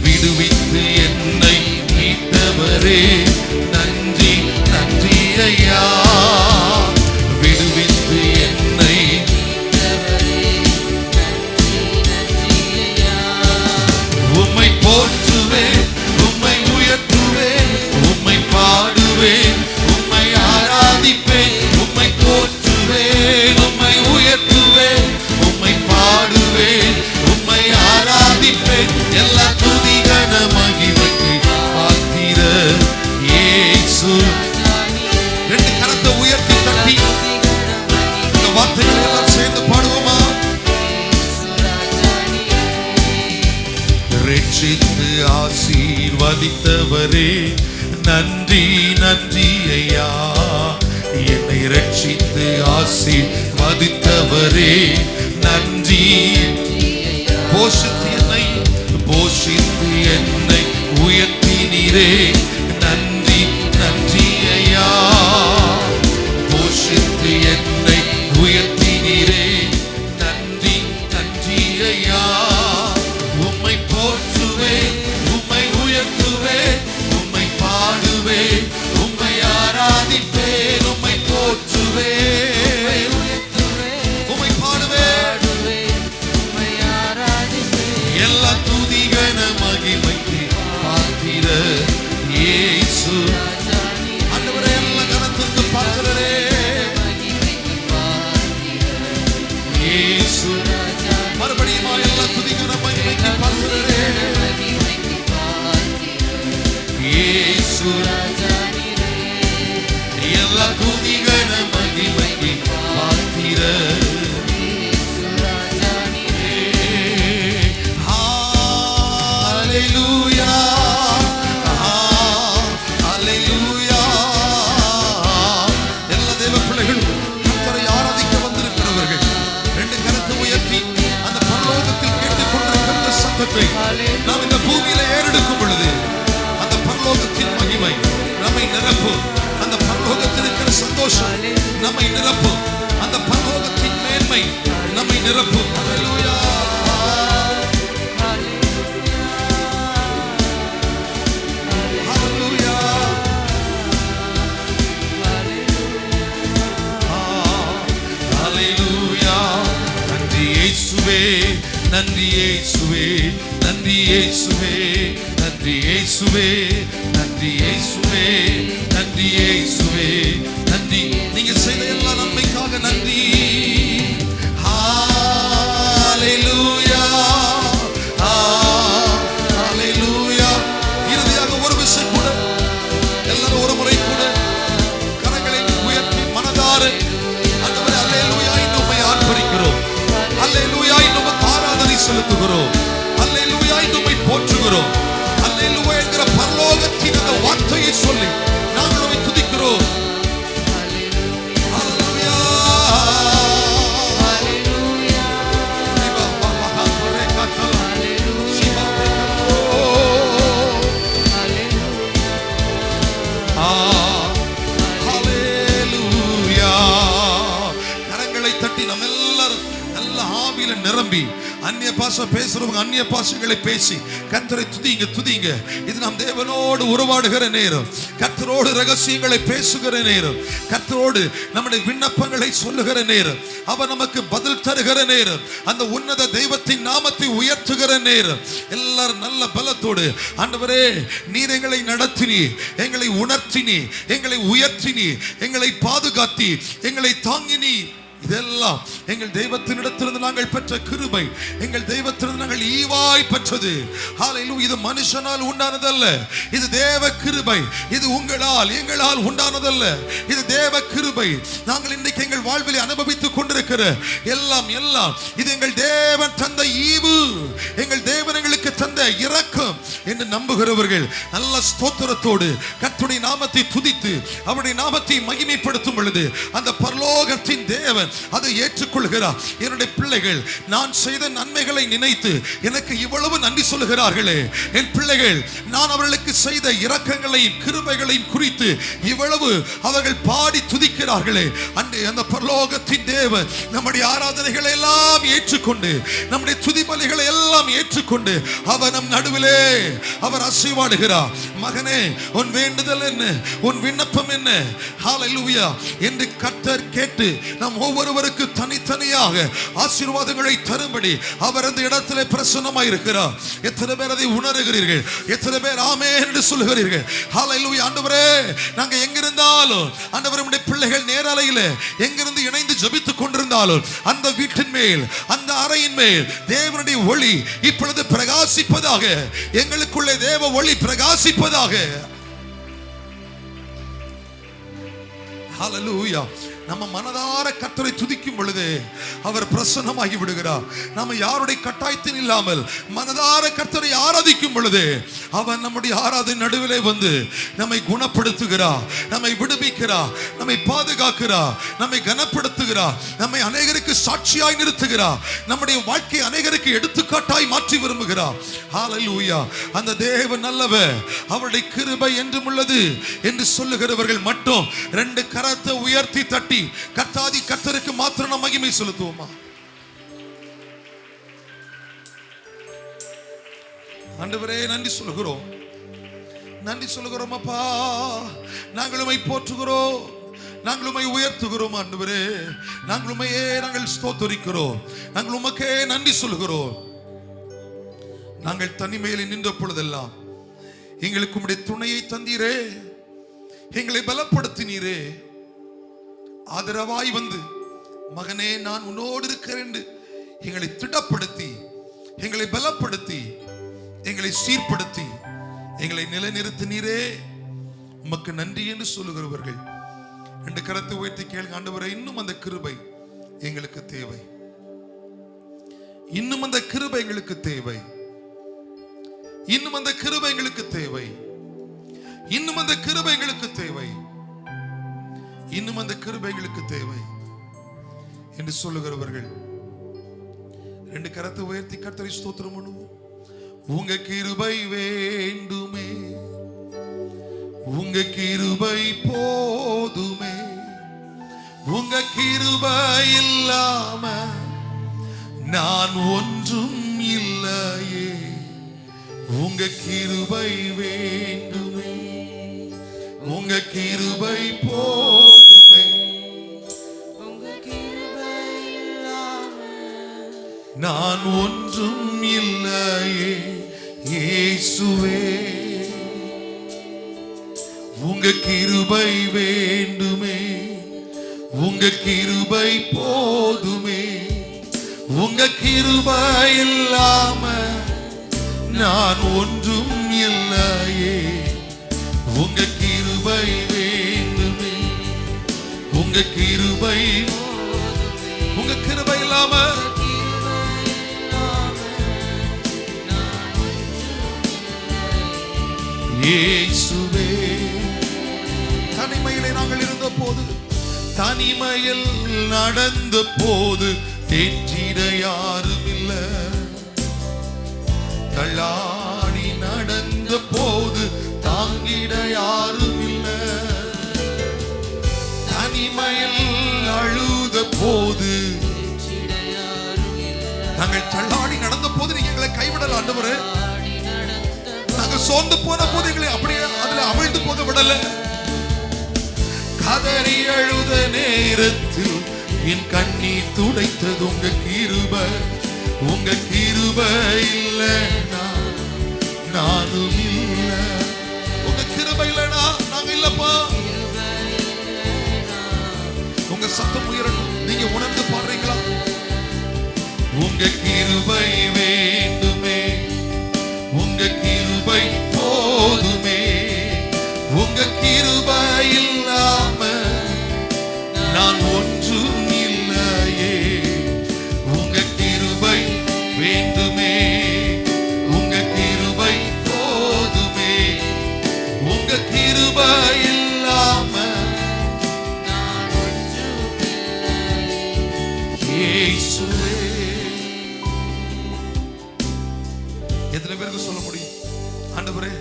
விடுவித்து என்னை மீட்டவரே நன்றி நன்றி ஐயா. விடுவித்து என்னை உம்மை போற்றுவேன், உம்மை உயர்த்துவேன், உம்மை பாடுவேன், உம்மை ஆராதிப்பேன். உம்மை போற்றுவேன், உம்மை உயர்த்துவேன், உம்மை பாடுவேன், உம்மை ஆராதிப்பேன். எல்லா துதி கன மகிமைக்கு பாத்திரர் இயேசு. ரெண்டு கரத்தை உயர்த்தி தட்டி இந்த வார்த்தைகளை எல்லாம் சேர்ந்து பாடுவோமா? ரட்சித்து ஆசீர்வதித்தவரே நன்றி நன்றி ஐயா. என்னை ரட்சித்து ஆசீர்வதித்தவரே நன்றி. போஷித்து என்னை உயர்த்தினீரே நன்றி நன்றி ஐயா. போஷித்து என்னை உயர்த்தினீரே நன்றி நன்றி ஐயா. உம்மை போற்றுவேன், உம்மை உயர்த்துவேன், உம்மை பாடுவேன், உம்மை ஆராதிப்பேன். உம்மை போற்றுவேன், உம்மை பாடுவேன், எல்லா துதி கன மகிமைக்கு பாத்திரர் இயேசு. ஆண்டவரே எல்லா கனத்திற்கு பாத்திரரே இயேசு. மறுபடியும் எல்லா துதி கன மகிமைக்கு பாத்திரரே இயேசு. எல்லா துதி கன மகிமைக்கு பாத்திரர். ஹல்லேலூயா ஹல்லேலூயா. எல்லா தேவ பிள்ளைகளும் கர்த்தரை ஆராதிக்க வந்திருக்கிறவர்கள் ரெண்டு கரத்தை உயர்த்தி அந்த பரலோகத்தில் கேட்டுக்கொண்டிருக்கிற சத்தத்தை நாம் இந்த பூமியில ஏறெடுக்கும் பொழுது அந்த பரலோகத்தின் மகிமை நம்மை நிரப்பும். அந்த பரலோகத்தில் இருக்கிற சந்தோஷம் நம்மை நிரப்பும். அந்த பரலோகத்தின் மேன்மை நம்மை நிரப்பும். ஹல்லேலூயா. நன்றி இயேசுவே, நன்றி இயேசுவே, நன்றி இயேசுவே, நன்றி இயேசுவே, நன்றி இயேசுவே, நன்றி. நீங்க செய்த எல்லா நன்மைக்காக நன்றி. ஹல்லேலூயா ஹல்லேலூயா. இறுதியாக ஒரு விஷயம் கூட எல்லாரும் ஒரு முறை கூட கரங்களை உயர்த்தி மனதார ஆண்டவரே ஹல்லேலூயா என்று உம்மை ஆர்ப்பரிக்கிறோம். ஹல்லேலூயா என்று உமக்கு ஆராதனை செலுத்துகிறோம். ஹல்லேலூயா என்று உம்மை போற்றுகிறோம். ஹல்லேலூயா என்கிற பரலோகத்தின் அந்த வார்த்தையை சொல்லி நாங்கள் உம்மை துதிக்கிறோம். ஹல்லேலூயா நல்ல ஆவியில நிரம்பி அந்நிய பாஷை பேசுறவங்க அந்நிய பாஷைகளை பேசி கர்த்தரை துதிங்க துதிங்க. இது நாம் தேவனோடு உறவாடுகிற நேரம், கர்த்தரோடு ரகசியங்களை பேசுகிற நேரம், கர்த்தரோடு நம்முடைய விண்ணப்பங்களை சொல்லுகிற நேரம், அவர் நமக்கு பதில் தருகிற நேரம், அந்த உன்னத தெய்வத்தின் நாமத்தை உயர்த்துகிற நேரம். எல்லாரும் நல்ல பலத்தோடு ஆண்டவரே நீர் எங்களை நடத்தினி, எங்களை உணர்த்தினி, எங்களை உயர்த்தினி, எங்களை பாதுகாத்தி, எங்களை தாங்கினி. இதெல்லாம் எங்கள் தெய்வத்தினிடத்திலிருந்து நாங்கள் பெற்ற கிருபை, எங்கள் தெய்வத்திலிருந்து நாங்கள் ஈவாய் பெற்றது. ஹல்லேலூயா. இது மனுஷனால் உண்டானதல்ல, இது தேவ கிருபை. இது உங்களால் எங்களால் உண்டானதல்ல, இது தேவ கிருபை. நாங்கள் இன்றைக்கு எங்கள் வாழ்வில் அனுபவித்துக் கொண்டிருக்கிற எல்லாம் இது எங்கள் தேவன் தந்த ஈவு, எங்கள் தேவன் எங்களுக்கு தந்த இரக்கம் என்று நம்புகிறவர்கள் நல்ல ஸ்தோத்திரத்தோடு கர்த்தருடைய நாமத்தை துதித்து அவருடைய நாமத்தை மகிமைப்படுத்தும் பொழுது அந்த பரலோகத்தின் தேவன் அதை ஏற்றுக்கொள்கிறார். என்னுடைய பிள்ளைகள் நான் செய்த நன்மைகளை நினைத்து எனக்கு இவ்வளவு நன்றி சொல்லுகிறார்களே, என் பிள்ளைகள் நான் அவர்களுக்கு செய்த இரக்கங்களையும் கிருபைகளையும் குறித்து இவ்வளவு அவர்கள் பாடி துதிக்கிறார்களே, அந்த பரலோகத்தின் தேவன் நம்முடைய ஆராதனைகளை எல்லாம் ஏற்றுக்கொண்டு நம்முடைய துதிபலிகளை எல்லாம் ஏற்றுக்கொண்டு அவர் நம் நடுவிலே அவர் அசைவாடுகிறார். மகனே உன் வேண்டுதல் என்ன, உன் விண்ணப்பம் என்ன? ஹல்லேலூயா என்று கர்த்தர் கேட்டு நாம் ஒவ்வொருவருக்கு தனித்தனியாக ஆசீர்வாதங்களை தரும்படி அவர் அந்த இடத்திலே பிரசன்னமாய் இருக்கிறார். எத்தனை பேர் அதை உணர்கிறீர்கள்? எத்தனை பேர் ஆமென் என்று சொல்லுகிறீர்கள்? ஹல்லேலூயா. ஆண்டவரே நாங்க எங்கிருந்தாலும் ஆண்டவரே நம்முடைய பிள்ளைகள் நேரலையில எங்கிருந்து இணைந்து ஜெபித்துக் கொண்டிருந்தாலும் அந்த வீட்டின் மேல் அந்த அறையின் மேல் தேவனுடைய ஒளி இப்பொழுது பிரகாசிப்பதாக, எங்களுக்குள்ளே தேவ ஒளி பிரகாசிப்பதாக. ஹல்லேலூயா. நம்ம மனதார கர்த்தரை துதிக்கும் பொழுது அவர் பிரசன்னமாகி விடுகிறார். நம்ம யாருடைய கட்டாயத்தின் இல்லாமல் மனதார கர்த்தரை ஆராதிக்கும் பொழுது அவர் நம்முடைய ஆராதனை நடுவிலே வந்து நம்மை குணப்படுத்துகிறார், நம்மை விடுவிக்கிறார், நம்மை பாதுகாக்கிறார், நம்மை கனப்படுத்துகிறார், நம்மை அநேகருக்கு சாட்சியாய் நிறுத்துகிறார், நம்முடைய வாழ்க்கை அநேகருக்கு எடுத்துக்காட்டாய் மாற்றி விரும்புகிறார். ஹல்லேலூயா. அந்த தேவன் நல்லவர், அவருடைய கிருபை என்றும் உள்ளது என்று சொல்லுகிறவர்கள் மட்டும் ரெண்டு கரத்தை உயர்த்தி தட்டி கர்த்தாதி கர்த்தருக்கு மாத்திரம் நாம் மகிமை செலுத்துவோமா? ஆண்டவரே நன்றி சொல்கிறோம், நன்றி சொல்கிறோம் அப்பா. நாங்கள் உம்மை போற்றுகிறோம், நாங்கள் உம்மை உயர்த்துகிறோம். ஆண்டவரே நாங்கள் உம்மையே நாங்கள் ஸ்தோத்திரிக்கிறோம், நாங்கள் உமக்கே நன்றி சொல்கிறோம். நாங்கள் தனிமையில் நின்ற பொழுதெல்லாம் எங்களுக்கு உம்முடைய துணையை தந்தீரே, எங்களை பலப்படுத்தினீரே. ஆதரவாய் வந்து மகனே நான் உன்னோடு இருக்கிறேன் என்று எங்களை திடப்படுத்தி, எங்களை பலப்படுத்தி, எங்களை சீர்படுத்தி, எங்களை நிலைநிறுத்தினீரே. உமக்கு நன்றி என்று சொல்லுகிறவர்கள் ரெண்டு கரத்தை உயர்த்தி கேளுங்க. ஆண்டவரே இன்னும் அந்த கிருபை எங்களுக்கு தேவை, இன்னும் அந்த கிருபை எங்களுக்கு தேவை, இன்னும் அந்த கிருபை எங்களுக்கு தேவை, இன்னும் அந்த கிருபை எங்களுக்கு தேவை, இன்னும் அந்த கிருபைகளுக்கு தேவை என்று சொல்லுகிறவர்கள் ரெண்டு கரத்தை உயர்த்தி கர்த்தரை ஸ்தோத்திரம் பண்ணுவோம். உங்க கிருபை வேண்டுமே, உங்க கிருபை போதுமே, உங்க கிருபை இல்லாம நான் ஒன்றும் இல்லையே. உங்க கிருபை வேண்டுமே, உங்க கிருபை போதுமே, உங்க கிருபை இல்லாம நான் ஒன்றும் இல்லையே. இயேசுவே உங்க கிருபை வேண்டுமே, உங்க கிருபை போதுமே, உங்க கிருபை இல்லாம நான் ஒன்றும் இல்லையே. உங்க கிருபை வேண்டுமே, உங்க கிருபை, உங்க கிருபை இல்லாம இயேசுவே. தனிமையிலே நாங்கள் இருந்த போது, தனிமையில் நடந்த போது தேற்றிட யாரும் இல்லை, தள்ளாடி நடந்த போது தாங்கிட யாரும் இல்லை, தனிமையில் அழுத போது நாங்கள் தள்ளாடி நடந்த போது நீங்க எங்களை கைவிடல ஆண்டவரே. நாங்கள் சோர்ந்து போன போது எங்களை அப்படியே அதுல அமிழ்ந்து போக விடல. கதறி அழுத நேரத்தில் என் கண்ணீர் துடைத்தது உங்க கிருபை. உங்க கிருபை இல்லைனா நானும் இல்ல. உங்க கிருபை இல்லைனா நாங்க இல்லப்பா. உங்க சத்தம் உயரணும். நீங்க உணர்ந்து பாடுறீங்களா? உங்க கிருபை வேண்டுமே, உங்க கிருபை போதுமே, உங்க கிருபை இல்லாம நான் ஒன்றும் இல்லையே. உங்க கிருபை வேண்டுமே, உங்க கிருபை போதுமே, உங்க கிருபை இல்லாம நான் ஒன்றும் இல்லையே. இயேசுவே. எத்தனை பேருக்கு சொல்ல முடியும் ஆண்டவரே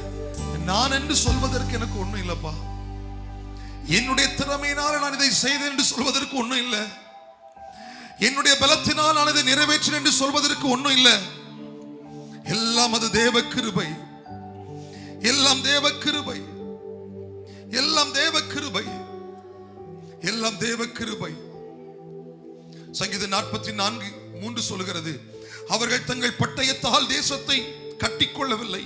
நான் என்று சொல்வதற்கு எனக்கு ஒண்ணும் இல்லப்பா. என்னுடைய திறமையினால் நான் இதை செய்தேன் என்று சொல்வதற்கு ஒண்ணும் இல்லை. என்னுடைய பலத்தினால் நான் இதை நிறைவேற்றினேன் என்று சொல்வதற்கு ஒண்ணும் இல்லை. எல்லாம் அது தேவ கிருபை. எல்லாம் தேவ கிருபை. எல்லாம் தேவ கிருபை. எல்லாம் தேவ கிருபை. சங்கீதம் 44:3 சொல்கிறது, அவர்கள் தங்கள் பட்டயத்தால் தேசத்தை கட்டிக்கொள்ளவில்லை,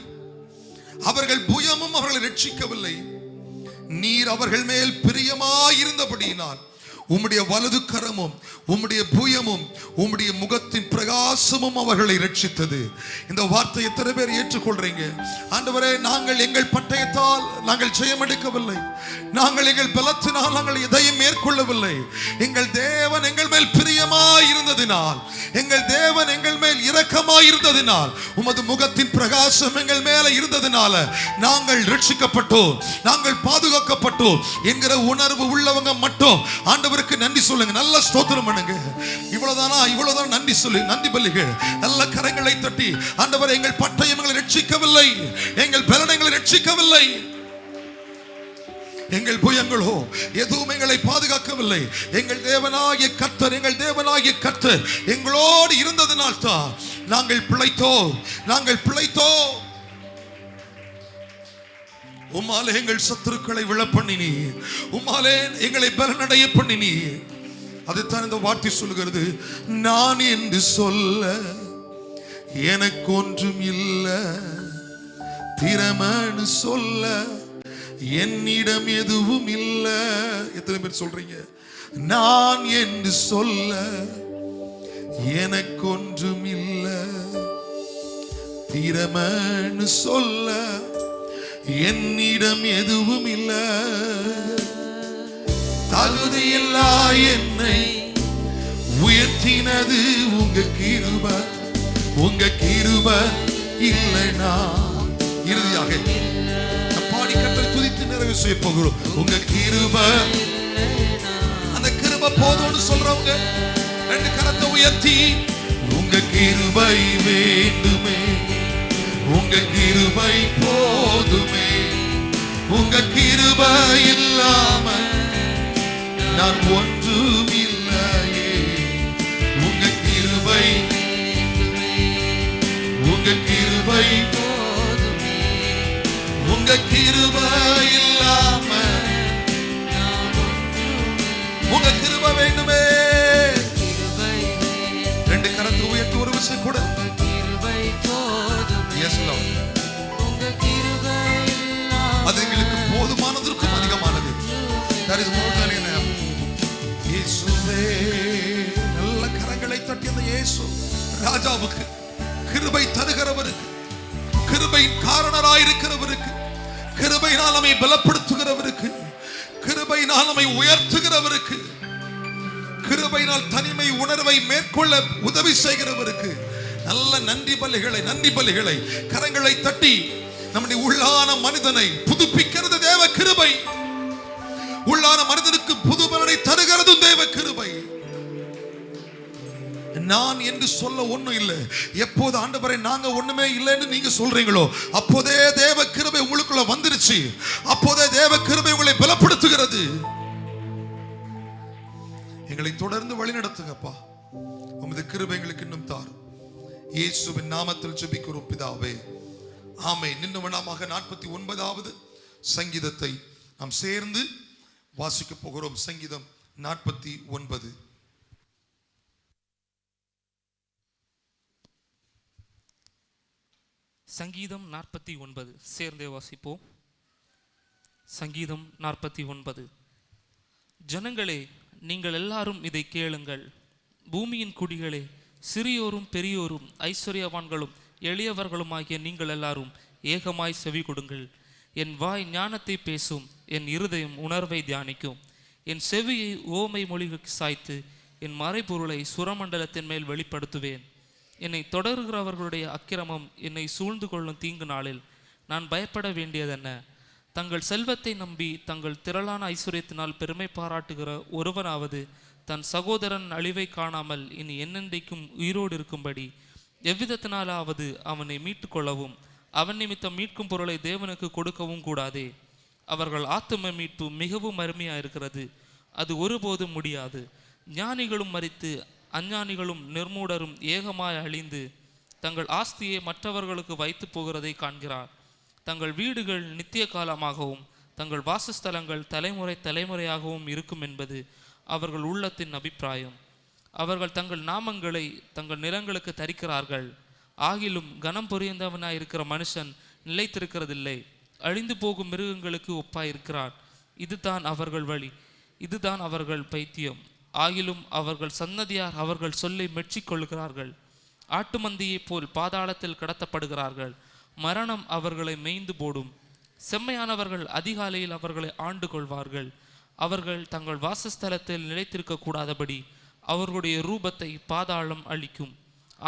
அவர்கள் புயமும் அவர்களை ரட்சிக்கவில்லை. நீர் அவர்கள் மேல் பிரியமாயிருந்தபடியினால் உம்முடைய வலது கரமும் உம்முடைய புயமும் உம்முடைய முகத்தின் பிரகாசமும் அவர்களை ரட்சித்தது. இந்த வார்த்தை எத்தனை பேர் ஏற்றுக்கொள்றீங்க? ஆண்டவரே நாங்கள் எங்கள் பட்டயத்தால் நாங்கள் ஜெயமெடுக்கவில்லை, நாங்கள் எங்கள் பலத்தினால் நாங்கள் எதையும் மேற்கொள்ளவில்லை. எங்கள் தேவன் எங்கள் மேல் பிரியமாயிருந்ததினால், எங்கள் தேவன் எங்கள் மேல் இரக்கமாயிருந்ததினால், உமது முகத்தின் பிரகாசம் எங்கள் மேல இருந்ததினால நாங்கள் ரட்சிக்கப்பட்டோம், நாங்கள் பாதுகாக்கப்பட்டோம் என்கிற உணர்வு உள்ளவங்க மட்டும் ஆண்டவருக்கு நன்றி சொல்லுங்க. நல்ல ஸ்தோத்திரம் பண்ணுங்க. இவ்வளவுதானா? இவ்வளவுதான் நன்றி சொல்லு. நன்றி பலிகள் நல்ல கரங்களை தட்டி, ஆண்டவர் எங்கள் பட்டயம் எங்களை ரட்சிக்கவில்லை, எங்கள் பலன் எங்களை ரட்சிக்கவில்லை, எங்கள் புயங்களோ எதுவும் எங்களை பாதுகாக்கவில்லை. எங்கள் தேவனாகிய கர்த்தர், எங்கள் தேவனாகிய கர்த்தர் எங்களோடு இருந்ததனால் தான் நாங்கள் பிழைத்தோம். நாங்கள் பிழைத்தோம். உம்மாலே எங்கள் சத்துருக்களை விழ பண்ணினீர், உம்மாலே எங்களை பலனடைய பண்ணினீர். அதைத்தான் இந்த வார்த்தை சொல்லுகிறது, நான் என்று சொல்ல எனக்கு ஒன்றும் இல்லை, திறமன்னு சொல்ல என்னிடம் எதுவும் இல்லை. எத்தனை பேர் சொல்றீங்க? நான் என்று சொல்ல எனக்கு ஒன்றும் இல்லை, திறமன்னு சொல்ல என்னிடம் எதுவும் இல்லை. தகுதியில்லா என்னை உயர்த்தினது உங்க கிருபை, உங்க கிருபை இல்லைனா. இறுதியாக பாடி கர்த்தரை துதித்து நிறைவு செய்ய போகிறோம். உங்க கிருபை, அந்த கிருபை போதும்னு சொல்றவங்க ரெண்டு கரத்தை உயர்த்தி, உங்க கிருபை வேண்டுமே, உங்க கிருபை போதுமே, உங்க கிருபை இல்லாம நான் ஒன்றும் இல்லையே. உங்க கிருபை, உங்க கிருபை போதுமே, உங்க கிருபை இல்லாம உங்க கிருபை வேண்டுமே. ரெண்டு கரத்தை உயர்த்தி ஒரு விஷயம் கூட. அது எங்களுக்கு போதுமானதற்கும் அதிகமானது. That is more than enough. இயேசுவே, நல்ல கரங்களை தட்டி அந்த இயேசு ராஜாவுக்கு, கிருபை தருகிறவருக்கு, கிருபையின் காரணராயிருக்கிறவருக்கு, கிருபையினால் நம்மை பலப்படுத்துகிறவருக்கு, கிருபையினால் நம்மை உயர்த்துகிறவருக்கு, கிருபையினால் தனிமை உணர்வை மேற்கொள்ள உதவி செய்கிறவருக்கு நல்ல நன்றி பலிகளை கரங்களை தட்டி நம்முடைய உள்ளான மனிதனை புதுப்பிக்கிறது தேவ கிருபை. உள்ளான மனிதனுக்கு புது பலனை தருகிறது தேவ கிருபை. நான் என்று சொல்ல ஒண்ணும் இல்லை. எப்போது ஆண்டவரே நாங்க ஒண்ணுமே இல்லைன்னு நீங்க சொல்றீங்களோ அப்போதே தேவ கிருபை உங்களுக்குள்ள வந்துருச்சு. அப்போதே தேவ கிருபை உங்களை பலப்படுத்துகிறது. எங்களை தொடர்ந்து வழி நடத்துங்கப்பா. உமது கிருபை எங்களுக்கு இன்னும் தாரும். இயேசுவின் நாமத்தில் ஜெபிக்கிறோம் பிதாவே, ஆமென். நின்று வண்ணமாக 49வது சங்கீதத்தை நாம் சேர்ந்து வாசிக்க போகிறோம். சங்கீதம் 49. சங்கீதம் 49 சேர்ந்தே வாசிப்போம். சங்கீதம் 49. ஜனங்களே, நீங்கள் எல்லாரும் இதை கேளுங்கள். பூமியின் குடிகளே, சிறியோரும் பெரியோரும் ஐஸ்வர்யவான்களும் எளியவர்களுமாகிய நீங்கள் எல்லாரும் ஏகமாய் செவி கொடுங்கள். என் வாய் ஞானத்தை பேசும், என் இருதயம் உணர்வை தியானிக்கும். என் செவியை ஓமை மொழிக்கு சாய்த்து என் மறைபொருளை சுரமண்டலத்தின் மேல் வெளிப்படுத்துவேன். என்னை தொடர்கிறவர்களுடைய அக்கிரமம் என்னை சூழ்ந்து கொள்ளும் தீங்கு நாளில் நான் பயப்பட வேண்டியதென்ன? தங்கள் செல்வத்தை நம்பி தங்கள் திரளான ஐஸ்வர்யத்தினால் பெருமை பாராட்டுகிற ஒருவனாவது தன் சகோதரன் அழிவை காணாமல் இனி என்னென்றைக்கும் உயிரோடு இருக்கும்படி எவ்விதத்தினாலாவது அவனை மீட்டு கொள்ளவும் அவன் நிமித்தம் மீட்கும் பொருளை தேவனுக்கு கொடுக்கவும் கூடாதே. அவர்கள் ஆத்தும மீட்பு மிகவும் அருமையாயிருக்கிறது, அது ஒருபோதும் முடியாது. ஞானிகளும் மரித்து அஞ்ஞானிகளும் நிர்மூடரும் ஏகமாய் அழிந்து தங்கள் ஆஸ்தியை மற்றவர்களுக்கு வைத்து போகிறதை காண்கிறார். தங்கள் வீடுகள் நித்திய காலமாகவும் தங்கள் வாசஸ்தலங்கள் தலைமுறை தலைமுறையாகவும் இருக்கும் என்பது அவர்கள் உள்ளத்தின் அபிப்பிராயம். அவர்கள் தங்கள் நாமங்களை தங்கள் நிலங்களுக்கு தரிக்கிறார்கள். ஆகிலும் கனம் பொறியந்தவனாயிருக்கிற மனுஷன் நிலைத்திருக்கிறதில்லை. அழிந்து போகும் மிருகங்களுக்கு ஒப்பாயிருக்கிறார். இதுதான் அவர்கள் வழி, இதுதான் அவர்கள் பைத்தியம். ஆகிலும் அவர்கள் சன்னதியார் அவர்கள் சொல்லை மெச்சிக்கொள்கிறார்கள். ஆட்டு மந்தியைப் போல் பாதாளத்தில் கடத்தப்படுகிறார்கள். மரணம் அவர்களை மேய்ந்து போடும். செம்மையானவர்கள் அதிகாலையில் அவர்களை ஆண்டு கொள்வார்கள். அவர்கள் தங்கள் வாசஸ்தலத்தில் நிலைத்திருக்க கூடாதபடி அவர்களுடைய ரூபத்தை பாதாளம் அழிக்கும்.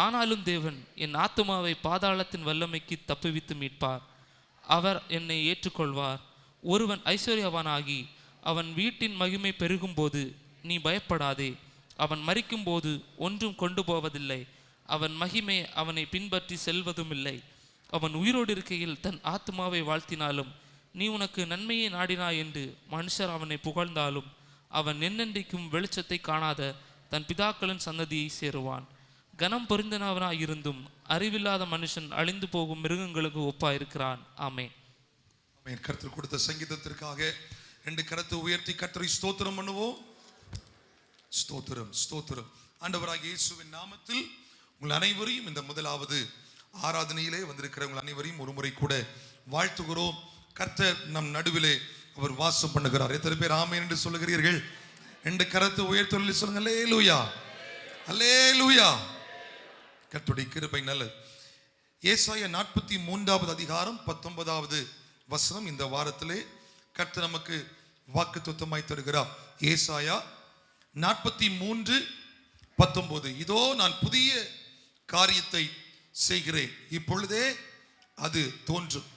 ஆனாலும் தேவன் என் ஆத்துமாவை பாதாளத்தின் வல்லமைக்கு தப்புவித்து மீட்பார். அவர் என்னை ஏற்றுக்கொள்வார். ஒருவன் ஐஸ்வர்யவானாகி அவன் வீட்டின் மகிமை பெருகும்போது நீ பயப்படாதே. அவன் மரிக்கும்போது ஒன்றும் கொண்டு போவதில்லை. அவன் மகிமை அவனை பின்பற்றி செல்வதும் இல்லை. அவன் உயிரோடு இருக்கையில் தன் ஆத்துமாவை வாழ்த்தினாலும் நீ உனக்கு நன்மையை நாடினாய் என்று மனுஷர் அவனை புகழ்ந்தாலும் அவன் என்னென்றைக்கும் வெளிச்சத்தை காணாத தன் பிதாக்களின் சன்னதியை சேருவான். கனம் பொருந்தினவனாய் இருந்தும் அறிவில்லாத மனுஷன் அழிந்து போகும் மிருகங்களுக்கு ஒப்பாயிருக்கிறான். ஆமென். கர்த்தர் கொடுத்த சங்கீதத்திற்காக 2 கரத்தை உயர்த்தி கர்த்தரை ஸ்தோத்திரம் பண்ணுவோம். ஸ்தோத்திரம், ஸ்தோத்திரம். ஆண்டவராகிய இயேசுவின் நாமத்தில் உங்கள் அனைவரையும் இந்த முதலாவது ஆராதனையிலே வந்திருக்கிற உங்கள் அனைவரையும் ஒரு முறை கூட வாழ்த்துகிறோம். கர்த்தர் நம் நடுவிலே அவர் வாசம் பண்ணுகிறார். எத்தனை பேர் ஆமென் என்று சொல்லுகிறீர்கள்? 2 கரத்தை உயர்த்தி சொல்லுங்க, அல்லேலூயா, அல்லேலூயா. கர்த்தருடைய கிருபை நல்லது. ஏசாயா 43வது அதிகாரம் 19வது வசனம் இந்த வாரத்திலே கர்த்தர் நமக்கு வாக்குத்தத்தமாய் தருகிறார். ஏசாயா 43:19. இதோ நான் புதிய காரியத்தை செய்கிறேன், இப்பொழுதே அது தோன்றும்,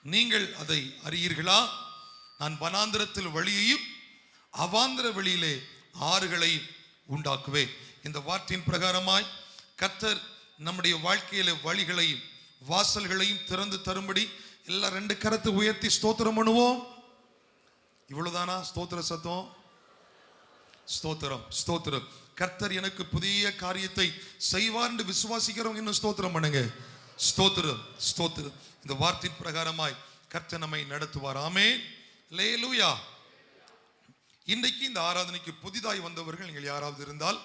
நீங்கள் அதை அறியீர்களா? நான் வனாந்திரத்தில் வழியையும் அவாந்திர வெளியிலே ஆறுகளையும் உண்டாக்குவேன். இந்த வார்த்தையின் பிரகாரமாய் கர்த்தர் நம்முடைய வாழ்க்கையில வழிகளையும் வாசல்களையும் திறந்து தரும்படி எல்லாம் 2 கரத்தை உயர்த்தி ஸ்தோத்திரம் பண்ணுவோம். இவ்வளவுதானா ஸ்தோத்திர சத்தம்? ஸ்தோத்திரம், ஸ்தோத்திரம். கர்த்தர் எனக்கு புதிய காரியத்தை செய்வார் என்று விசுவாசிக்கிறவங்க இன்னும் ஸ்தோத்திரம் பண்ணுங்க. ஸ்தோத்திரம், ஸ்தோத்திரம். இந்த வார்த்தையின் பிரகாரமாய் கர்த்தர் நம்மை நடத்துவார். ஆமென், அல்லேலூயா. இன்றைக்கு இந்த ஆராதனைக்கு புதிதாய் வந்தவர்கள் நீங்கள் யாராவது இருந்தால்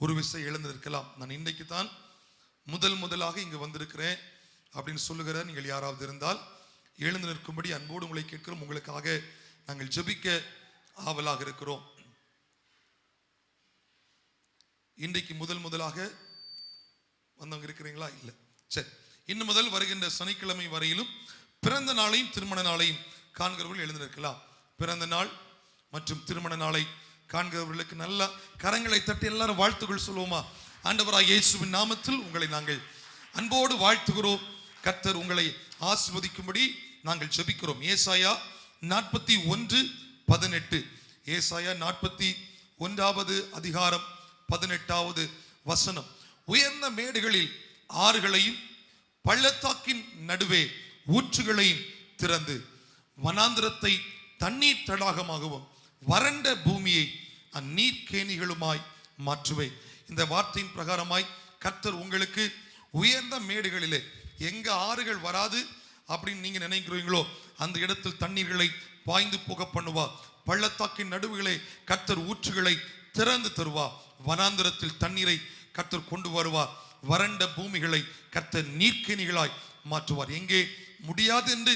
ஒரு விஷயம் எழுந்திருக்கலாம். நான் இன்றைக்கு தான் முதலாக இங்கு வந்திருக்கிறேன் அப்படின்னு சொல்லுகிற நீங்கள் யாராவது இருந்தால் எழுந்து நிற்கும்படி அன்போடு உங்களை கேட்கிறோம். உங்களுக்காக நாங்கள் ஜெபிக்க ஆவலாக இருக்கிறோம். இன்றைக்கு முதலாக வந்தவங்க இருக்கிறீங்களா? இல்லை, சரி. இன்னும் முதல் வருகின்ற சனிக்கிழமை வரையிலும் பிறந்த நாளையும் திருமண நாளையும் காண்கிறவர்கள் எழுந்து நிற்கலாம். பிறந்த நாள் மற்றும் திருமண நாளை காண்கிறவர்களுக்கு நல்ல கரங்களை தட்டி எல்லாரும் வாழ்த்துக்கள் சொல்லுவோமா? ஆண்டவராகிய இயேசுவின் நாமத்தில் உங்களை நாங்கள் அன்போடு வாழ்த்துகிறோம். கர்த்தர் உங்களை ஆசீர்வதிக்கும்படி நாங்கள் ஜெபிக்கிறோம். ஏசாயா 41:18. ஏசாயா 41வது அதிகாரம் 18வது வசனம். உயர்ந்த மேடுகளில் ஆறுகளையும் பள்ளத்தாக்கின் நடுவே ஊற்றுகளையும் திறந்து வனாந்திரத்தை தண்ணீர் தடாகமாகவும் வறண்ட பூமியை நீர்க்கேணிகளுமாய் மாற்றுவேன். இந்த வார்த்தையின் பிரகாரமாய் கர்த்தர் உங்களுக்கு உயர்ந்த மேடுகளிலே எங்க ஆறுகள் வராது அப்படின்னு நீங்க நினைக்கிறீங்களோ அந்த இடத்தில் தண்ணீர்களை பாய்ந்து போக பண்ணுவா. பள்ளத்தாக்கின் நடுவுகளே கர்த்தர் ஊற்றுகளை திறந்து தருவா. வனாந்திரத்தில் தண்ணீரை கர்த்தர் கொண்டு வருவார். வறண்ட பூமிகளை கர்த்தர் நீர்க்கேணிகளாய் மாற்றுவார். எங்கே முடியாது என்று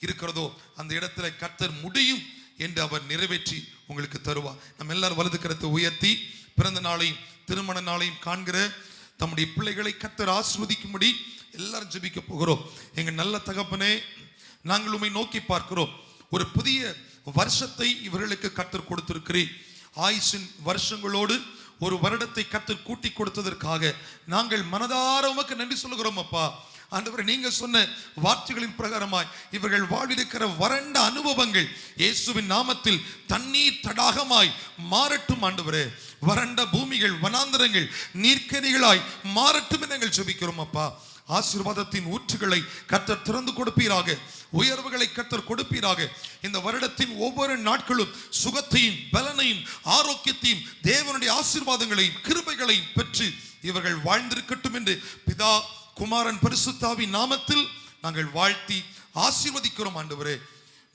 இருக்கிறதோ அந்த இடத்துல கர்த்தர் முடியும் என்று அவர் நிறைவேற்றி உங்களுக்கு தருவார். நம்ம எல்லாரும் வலது கரத்தை உயர்த்தி பிறந்த நாளையும் திருமண நாளையும் காண்கிற தம்முடைய பிள்ளைகளை கர்த்தர் ஆசீர்வதிக்கும்படி எல்லாரும் ஜெபிக்க போகிறோம். எங்க நல்ல தகப்பனே, நாங்கள் உம்மை நோக்கி பார்க்கிறோம். ஒரு புதிய வருஷத்தை இவர்களுக்கு கர்த்தர் கொடுத்திருக்கிறீர். ஆயுசின் வருஷங்களோடு ஒரு வருடத்தை கர்த்தர் கூட்டி கொடுத்ததற்காக நாங்கள் மனதார உமக்கு நன்றி சொல்லுகிறோம் அப்பா. ஆண்டவரே, நீங்க சொன்ன வார்த்தைகளின் பிரகாரமாய் இவர்கள் வாழ்விருக்கிற வறண்ட அனுபவங்கள் இயேசுவின் நாமத்தில் தண்ணீர் தடாகமாய் மாறட்டும். ஆண்டவரே, வறண்ட பூமிகள் வனாந்தரங்கள் நீர்க்கணிகளாய் மாறட்டும் என்று நாங்கள் ஜெபிக்கிறோம் அப்பா. ஆசீர்வாதத்தின் ஊற்றுகளை கர்த்தர் திறந்து கொடுப்பீராக. உயர்வுகளை கர்த்தர் கொடுப்பீராக. இந்த வருடத்தின் ஒவ்வொரு நாட்களும் சுகத்தையும் பலனையும் ஆரோக்கியத்தையும் தேவனுடைய ஆசீர்வாதங்களையும் கிருபைகளையும் பெற்று இவர்கள் வாழ்ந்திருக்கட்டும் என்று பிதா குமாரன் பரிசுத்தாவின் நாமத்தில் நாங்கள் வாழ்த்தி ஆசீர்வதிக்கிறோம். ஆண்டவரே,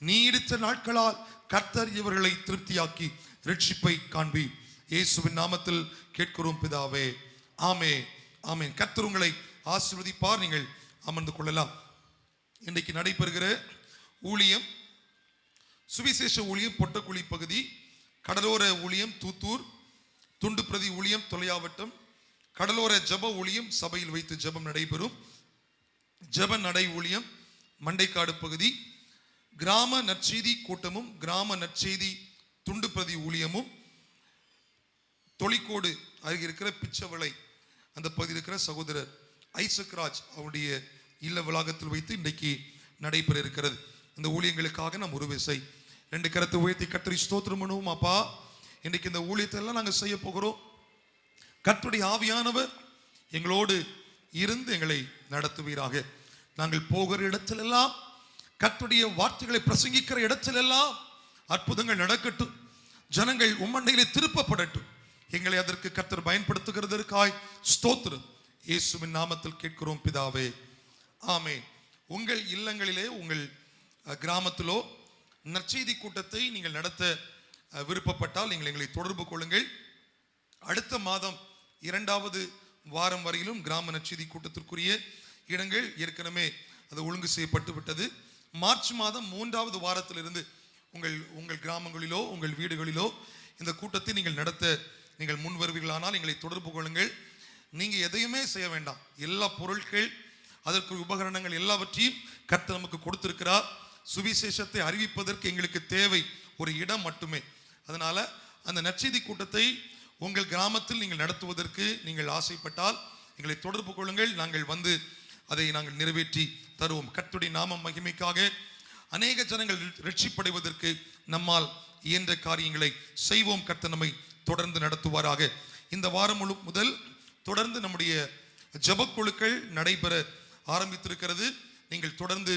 நீடித்த நாட்களால் கர்த்தர் இவர்களை திருப்தியாக்கி ரட்சிப்பை காண்பி. இயேசுவின் நாமத்தில் கேட்கிறோம் பிதாவே, ஆமே ஆமேன். கர்த்தர் உங்களை ஆசீர்வதிப்பார். நீங்கள் அமர்ந்து கொள்ளலாம். இன்றைக்கு நடைபெறுகிற ஊழியம் சுவிசேஷ ஊழியம் பொட்டக்குழி பகுதி, கடலோர ஊழியம் தூத்தூர், துண்டு பிரதி ஊழியம் தொலையாவட்டம், கடலோர ஜப ஊழியம் சபையில் வைத்து ஜபம் நடைபெறும். ஜப நடை ஊழியம் மண்டைக்காடு பகுதி, கிராம நற்செய்தி கூட்டமும் கிராம நற்செய்தி துண்டு பிரதி ஊழியமும் தொழிற்கோடு அருகே இருக்கிற பிச்சவளை அந்த பகுதியில் இருக்கிற சகோதரர் ஐசக் ராஜ் அவருடைய இல்ல வளாகத்தில் வைத்து இன்றைக்கு நடைபெற இருக்கிறது. இந்த ஊழியங்களுக்காக நாம் ஒரு விசை 2 கரத்தை உயர்த்தி கர்த்தரை ஸ்தோத்திரம் பண்ணுவோம். அப்பா, இன்றைக்கு இந்த ஊழியத்தை எல்லாம் நாங்கள் செய்ய போகிறோம். கர்த்தருடைய ஆவியானவர் எங்களோடு இருந்து எங்களை நடத்துவீராக. நாங்கள் போகிற இடத்திலெல்லாம் கர்த்தருடைய வார்த்தைகளை பிரசங்கிக்கிற இடத்திலெல்லாம் அற்புதங்கள் நடக்கட்டும். ஜனங்கள் உம்மண்டையிலே திருப்பப்படட்டும். எங்களை அதற்கு கர்த்தர் பயன்படுத்துகிறதற்காய் ஸ்தோத்திரம். இயேசுவின் நாமத்தில் கேட்கிறோம் பிதாவே, ஆமென். உங்கள் இல்லங்களிலே உங்கள் கிராமத்திலோ நற்செய்தி கூட்டத்தை நீங்கள் நடத்த விருப்பப்பட்டால் நீங்கள் எங்களை தொடர்பு கொள்ளுங்கள். அடுத்த மாதம் 2வது வாரம் வரையிலும் கிராம நற்செய்தி கூட்டத்திற்குரிய இடங்கள் ஏற்கனவே அது ஒழுங்கு செய்யப்பட்டு விட்டது. மார்ச் மாதம் 3வது வாரத்திலிருந்து உங்கள் கிராமங்களிலோ உங்கள் வீடுகளிலோ இந்த கூட்டத்தை நீங்கள் நடத்த நீங்கள் முன் வருவீர்களானால் எங்களை தொடர்பு கொள்ளுங்கள். நீங்கள் எதையுமே செய்ய வேண்டாம். எல்லா பொருட்கள் அதற்கு உபகரணங்கள் எல்லாவற்றையும் கர்த்தர் நமக்கு கொடுத்திருக்கிறார். சுவிசேஷத்தை அறிவிப்பதற்கு எங்களுக்கு தேவை ஒரு இடம் மட்டுமே. அதனால அந்த நற்செய்தி கூட்டத்தை உங்கள் கிராமத்தில் நீங்கள் நடத்துவதற்கு நீங்கள் ஆசைப்பட்டால் எங்களை தொடர்பு கொள்ளுங்கள். நாங்கள் வந்து அதை நாங்கள் நிறைவேற்றி தருவோம். கர்த்தருடைய நாமம் மகிமைக்காக அநேக ஜனங்கள் ரட்சிப்படைவதற்கு நம்மால் இயன்ற காரியங்களை செய்வோம். கர்த்தர் நம்மை தொடர்ந்து நடத்துவாராக. இந்த வாரம் முதல் தொடர்ந்து நம்முடைய ஜபக்குழுக்கள் நடைபெற ஆரம்பித்திருக்கிறது. நீங்கள் தொடர்ந்து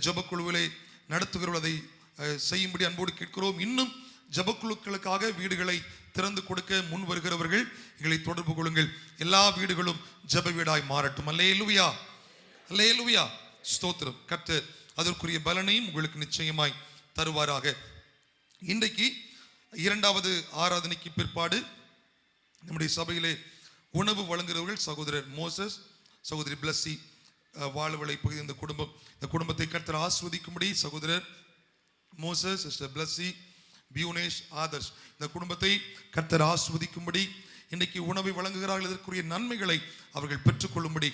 ஜபக்குழுவை நடத்துகிறவர்கள் அதை செய்யும்படி அன்போடு கேட்கிறோம். இன்னும் ஜபக்குழுக்களுக்காக வீடுகளை திறந்து கொடுக்க முன் வருகிறவர்கள் எங்களை தொடர்பு கொள்ளுங்கள். எல்லா வீடுகளும் ஜப வீடாய் மாறட்டும். அல்லேலூயா, அல்லேலூயா, ஸ்தோத்திரம். கர்த்தர் அதற்குரிய பலனையும் உங்களுக்கு நிச்சயமாய் தருவாராக. இன்றைக்கு 2வது ஆராதனைக்கு பிற்பாடு நம்முடைய சபையிலே உணவு வழங்குகிறவர்கள் சகோதரர் மோசஸ், சகோதரி பிளஸ்ஸி, வாழவளை பகுதி இந்த குடும்பத்தை கர்த்தர் ஆஸ்வதிக்கும்படி சகோதரர் மோசஸ், சிஸ்டர் பிளஸ்ஸி, பியூனேஷ், ஆதர்ஷ் இந்த குடும்பத்தை கர்த்தர் ஆஸ்வதிக்கும்படி இன்றைக்கு உணவை வழங்குகிறார்கள். இதற்குரிய நன்மைகளை அவர்கள் பெற்றுக்கொள்ளும்படி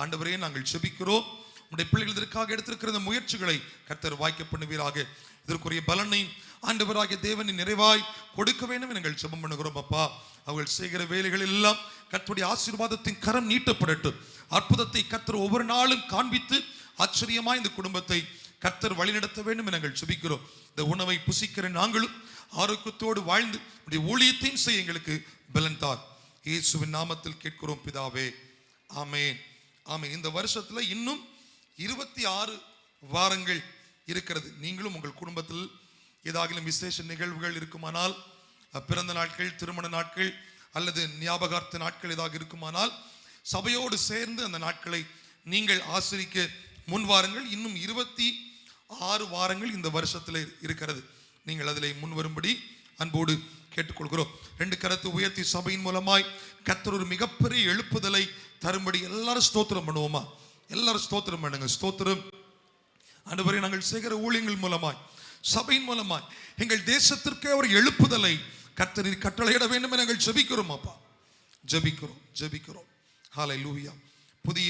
ஆண்டவரே நாங்கள் செபிக்கிறோம். உடைய பிள்ளைகள் இதற்காக எடுத்திருக்கிற இந்த முயற்சிகளை கர்த்தர் வாய்க்க பண்ணுவீராக. இதற்குரிய பலனை ஆண்டவராகிய தேவனின் நிறைவாய் கொடுக்க வேண்டும் நாங்கள் ஜெபம் பண்ணுகிறோம். அப்பா, அவர்கள் செய்கிற வேலைகள் எல்லாம் கர்த்தருடைய ஆசீர்வாதத்தின் கரம் நீட்டப்படட்டும். அற்புதத்தை கர்த்தர் ஒவ்வொரு நாளும் காண்பித்து ஆச்சரியமாய் இந்த குடும்பத்தை கர்த்தர் வழிநடத்த வேண்டும் நாங்கள் ஜெபிக்கிறோம். இந்த உணவை புசிக்கிற நாங்களும் ஆரோக்கியத்தோடு வாழ்ந்து உடைய ஊழியத்தையும் செய்ய எங்களுக்கு பலன் தார். இயேசுவின் நாமத்தில் கேட்கிறோம் பிதாவே, ஆமென், ஆமென். இந்த வருஷத்துல இன்னும் 26 வாரங்கள் இருக்கிறது. நீங்களும் உங்கள் குடும்பத்தில் ஏதாகிலும் விசேஷ நிகழ்வுகள் இருக்குமானால், பிறந்த நாட்கள், திருமண நாட்கள் அல்லது ஞாபகார்த்த நாட்கள் ஏதாவது இருக்குமானால் சபையோடு சேர்ந்து அந்த நாட்களை நீங்கள் ஆசிரிக்க முன் வாருங்கள். இன்னும் 26 வாரங்கள் இந்த வருஷத்தில் இருக்கிறது. நீங்கள் அதில் முன் வரும்படி அன்போடு கேட்டுக்கொள்கிறோம். 2 கரத்தை உயர்த்தி சபையின் மூலமாய் கர்த்தர் ஒரு மிகப்பெரிய எழுப்புதலை தரும்படி எல்லாரும் ஸ்தோத்திரம் பண்ணுவோமா? எல்லாரும் ஸ்தோத்திரம் பண்ணுங்க. ஸ்தோத்திரம் ஆண்டவரே, நாங்கள் செய்கிற ஊழியங்கள் மூலமாய் சபையின் மூலமாய் எங்கள் தேசத்திற்கே ஒரு எழுப்புதலை கர்த்தர் கட்டளையிட வேண்டும் என நாங்கள் ஜெபிக்கிறோம். அப்பா ஜெபிக்கிறோம். ஹல்லேலூயா. புதிய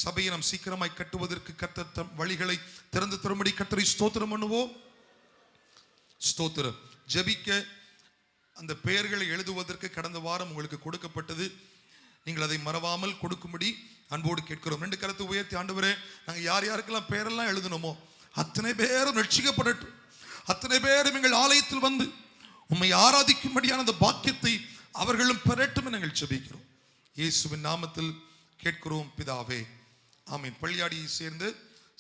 சபையை நாம் சீக்கிரமாய் கட்டுவதற்கு கர்த்தர் தம் வழிகளை திறந்து தரும்படி கர்த்தரை ஸ்தோத்திரம் பண்ணுவோம். ஸ்தோத்திரம். ஜெபிக்க அந்த பெயர்களை எழுதுவதற்கு கடந்த வாரம் உங்களுக்கு கொடுக்கப்பட்டது. நீங்கள் அதை மறவாமல் கொடுக்கும்படி அன்போடு கேட்கிறோம். 2 கரத்தை உயர்த்தி ஆண்டவரே, நாங்கள் யாருக்கெல்லாம் பெயரெல்லாம் எழுதணுமோ அத்தனை பேரும் ரட்சிக்கப்படட்டும். அத்தனை பேரும் எங்கள் ஆலயத்தில் வந்து உம்மை ஆராதிக்கும்படியான அந்த பாக்கியத்தை அவர்களும் பெறட்டும். நாங்கள் ஜெபிக்கிறோம். இயேசுவின் நாமத்தில் கேட்கிறோம் பிதாவே, ஆமீன். பள்ளியாடியை சேர்ந்த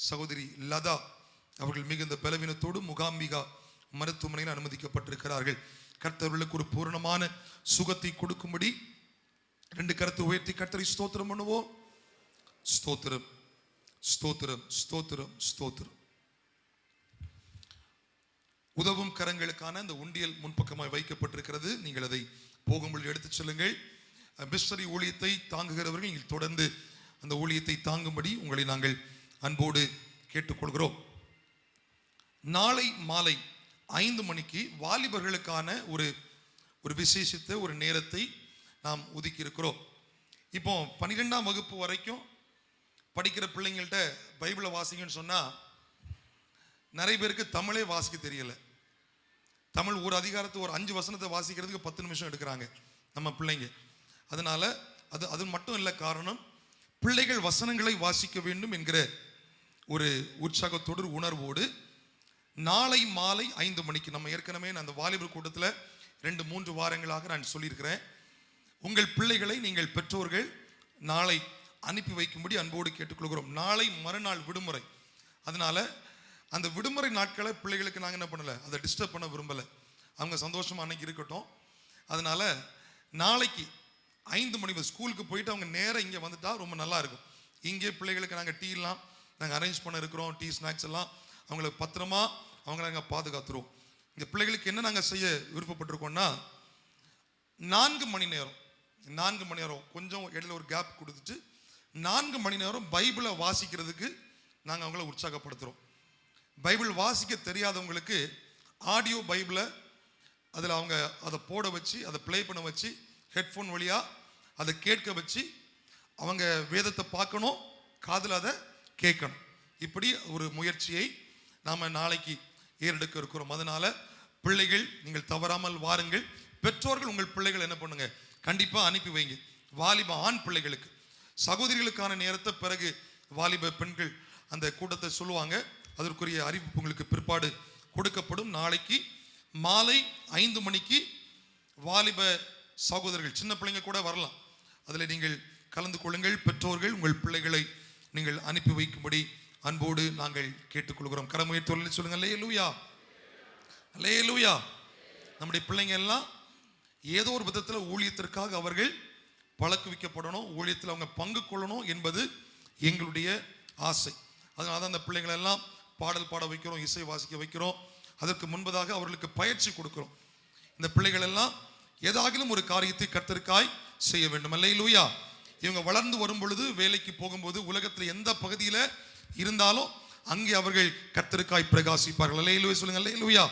சகோதரி லதா அவர்கள் மிகுந்த பலவீனத்தோடு முகாம்பிகா மருத்துவமனையில் அனுமதிக்கப்பட்டிருக்கிறார்கள். கர்த்தர்களுக்கு ஒரு பூரணமான சுகத்தை கொடுக்கும்படி 2 கரத்தை உயர்த்தி கர்த்தரை ஸ்தோத்திரம் பண்ணுவோம். ஸ்தோத்திரம். உதவும் கரங்களுக்கான அந்த உண்டியல் முன்பக்கமாய் வைக்கப்பட்டிருக்கிறது. நீங்கள் அதை போகும்போது எடுத்துச் செல்லுங்கள். மிஸ்டரி ஊழியத்தை தாங்குகிறவர்கள் நீங்கள் தொடர்ந்து அந்த ஊழியத்தை தாங்கும்படி உங்களை நாங்கள் அன்போடு கேட்டுக்கொள்கிறோம். நாளை மாலை 5 மணிக்கு வாலிபர்களுக்கான ஒரு விசேஷித்த ஒரு நேரத்தை நாம் ஒதுக்கி இருக்கிறோம். இப்போ 12ஆம் வகுப்பு வரைக்கும் படிக்கிற பிள்ளைங்கள்ட்ட பைபிளை வாசிங்கன்னு சொன்னால் நிறைய பேருக்கு தமிழே வாசிக்க தெரியல. தமிழ் ஒரு அதிகாரத்தை ஒரு 5 வசனத்தை வாசிக்கிறதுக்கு 10 நிமிஷம் எடுக்கிறாங்க நம்ம பிள்ளைங்க. அதனால அது மட்டும் இல்லை, காரணம் பிள்ளைகள் வசனங்களை வாசிக்க வேண்டும் என்கிற ஒரு உற்சாகத்தோடு உணர்வோடு நாளை மாலை 5 மணிக்கு நம்ம ஏற்கனவே அந்த வாலிபர் கூட்டத்தில் 2-3 வாரங்களாக நான் சொல்லியிருக்கிறேன். உங்கள் பிள்ளைகளை நீங்கள் பெற்றோர்கள் நாளை அனுப்பி வைக்கும்படி அன்போடு கேட்டுக்கொள்கிறோம். நாளை மறுநாள் விடுமுறை. அதனால அந்த விடுமுறை நாட்களை பிள்ளைகளுக்கு நாங்கள் என்ன பண்ணலை, அதை டிஸ்டர்ப் பண்ண விரும்பலை. அவங்க சந்தோஷமாக அன்னைக்கு இருக்கட்டும். அதனால நாளைக்கு 5 மணி ஸ்கூலுக்கு போயிட்டு அவங்க நேராக இங்கே வந்துட்டா ரொம்ப நல்லா இருக்கும். இங்கே பிள்ளைகளுக்கு நாங்கள் டீலாம் நாங்கள் அரேஞ்ச் பண்ண இருக்கிறோம். டீ ஸ்நாக்ஸ் எல்லாம் அவங்களுக்கு பத்திரமா அவங்கள நாங்கள் பாதுகாத்துருவோம். இந்த பிள்ளைகளுக்கு என்ன நாங்கள் செய்ய விருப்பப்பட்டிருக்கோம்னா 4 மணி நேரம் கொஞ்சம் இடையில ஒரு கேப் கொடுத்துட்டு 4 மணி நேரம் பைபிளை வாசிக்கிறதுக்கு நாங்கள் அவங்கள உற்சாகப்படுத்துகிறோம். பைபிள் வாசிக்க தெரியாதவங்களுக்கு ஆடியோ பைபிளை அதில் அவங்க அதை போட வச்சு அதை ப்ளே பண்ண வச்சு ஹெட்ஃபோன் வழியாக அதை கேட்க வச்சு அவங்க வேதத்தை பார்க்கணும், காதில் அதை கேட்கணும். இப்படி ஒரு முயற்சியை நாம் நாளைக்கு ஏறெடுக்க இருக்கிறோம். அதனால பிள்ளைகள் நீங்கள் தவறாமல் வாருங்கள். பெற்றோர்கள் உங்கள் பிள்ளைகள் என்ன பண்ணுங்க, கண்டிப்பாக அனுப்பி வைங்க. வாலிப ஆண் பிள்ளைகளுக்கு சகோதரிகளுக்கான நேரத்தை பிறகு வாலிப பெண்கள் அந்த கூட்டத்தை சொல்லுவாங்க. அதற்குரிய அறிவிப்பு உங்களுக்கு பிற்பாடு கொடுக்கப்படும். நாளைக்கு மாலை 5 மணிக்கு வாலிப சகோதரர்கள் சின்ன பிள்ளைங்க கூட வரலாம், அதில் நீங்கள் கலந்து கொள்ளுங்கள். பெற்றோர்கள் உங்கள் பிள்ளைகளை நீங்கள் அனுப்பி வைக்கும்படி அன்போடு நாங்கள் கேட்டுக்கொள்கிறோம். கரமுயர்த்தி சொல்லுங்க, அல்லேலூயா, அல்லேலூயா. நம்முடைய பிள்ளைங்க எல்லாம் ஏதோ ஒரு விதத்தில் ஊழியத்திற்காக அவர்கள் பழக்குவிக்கப்படணும், ஊழியத்தில் அவங்க பங்கு கொள்ளணும் என்பது எங்களுடைய ஆசை. அதனால தான் அந்த பிள்ளைங்களை எல்லாம் பாடல் பாட வைக்கிறோம், இசை வாசிக்க வைக்கிறோம். அதற்கு முன்பதாக அவர்களுக்கு பயிற்சி கொடுக்கிறோம். இந்த பிள்ளைகள் எல்லாம் ஏதாகிலும் ஒரு காரியத்தை கர்த்தருக்காய் செய்ய வேண்டும். அல்லேலூயா. இவங்க வளர்ந்து வரும் பொழுது வேலைக்கு போகும்போது உலகத்தில் எந்த பகுதியில் இருந்தாலும் அங்கே அவர்கள் கர்த்தருக்காய் பிரகாசிப்பார்கள். அல்லேலூயா சொல்லுங்க, அல்லேலூயா.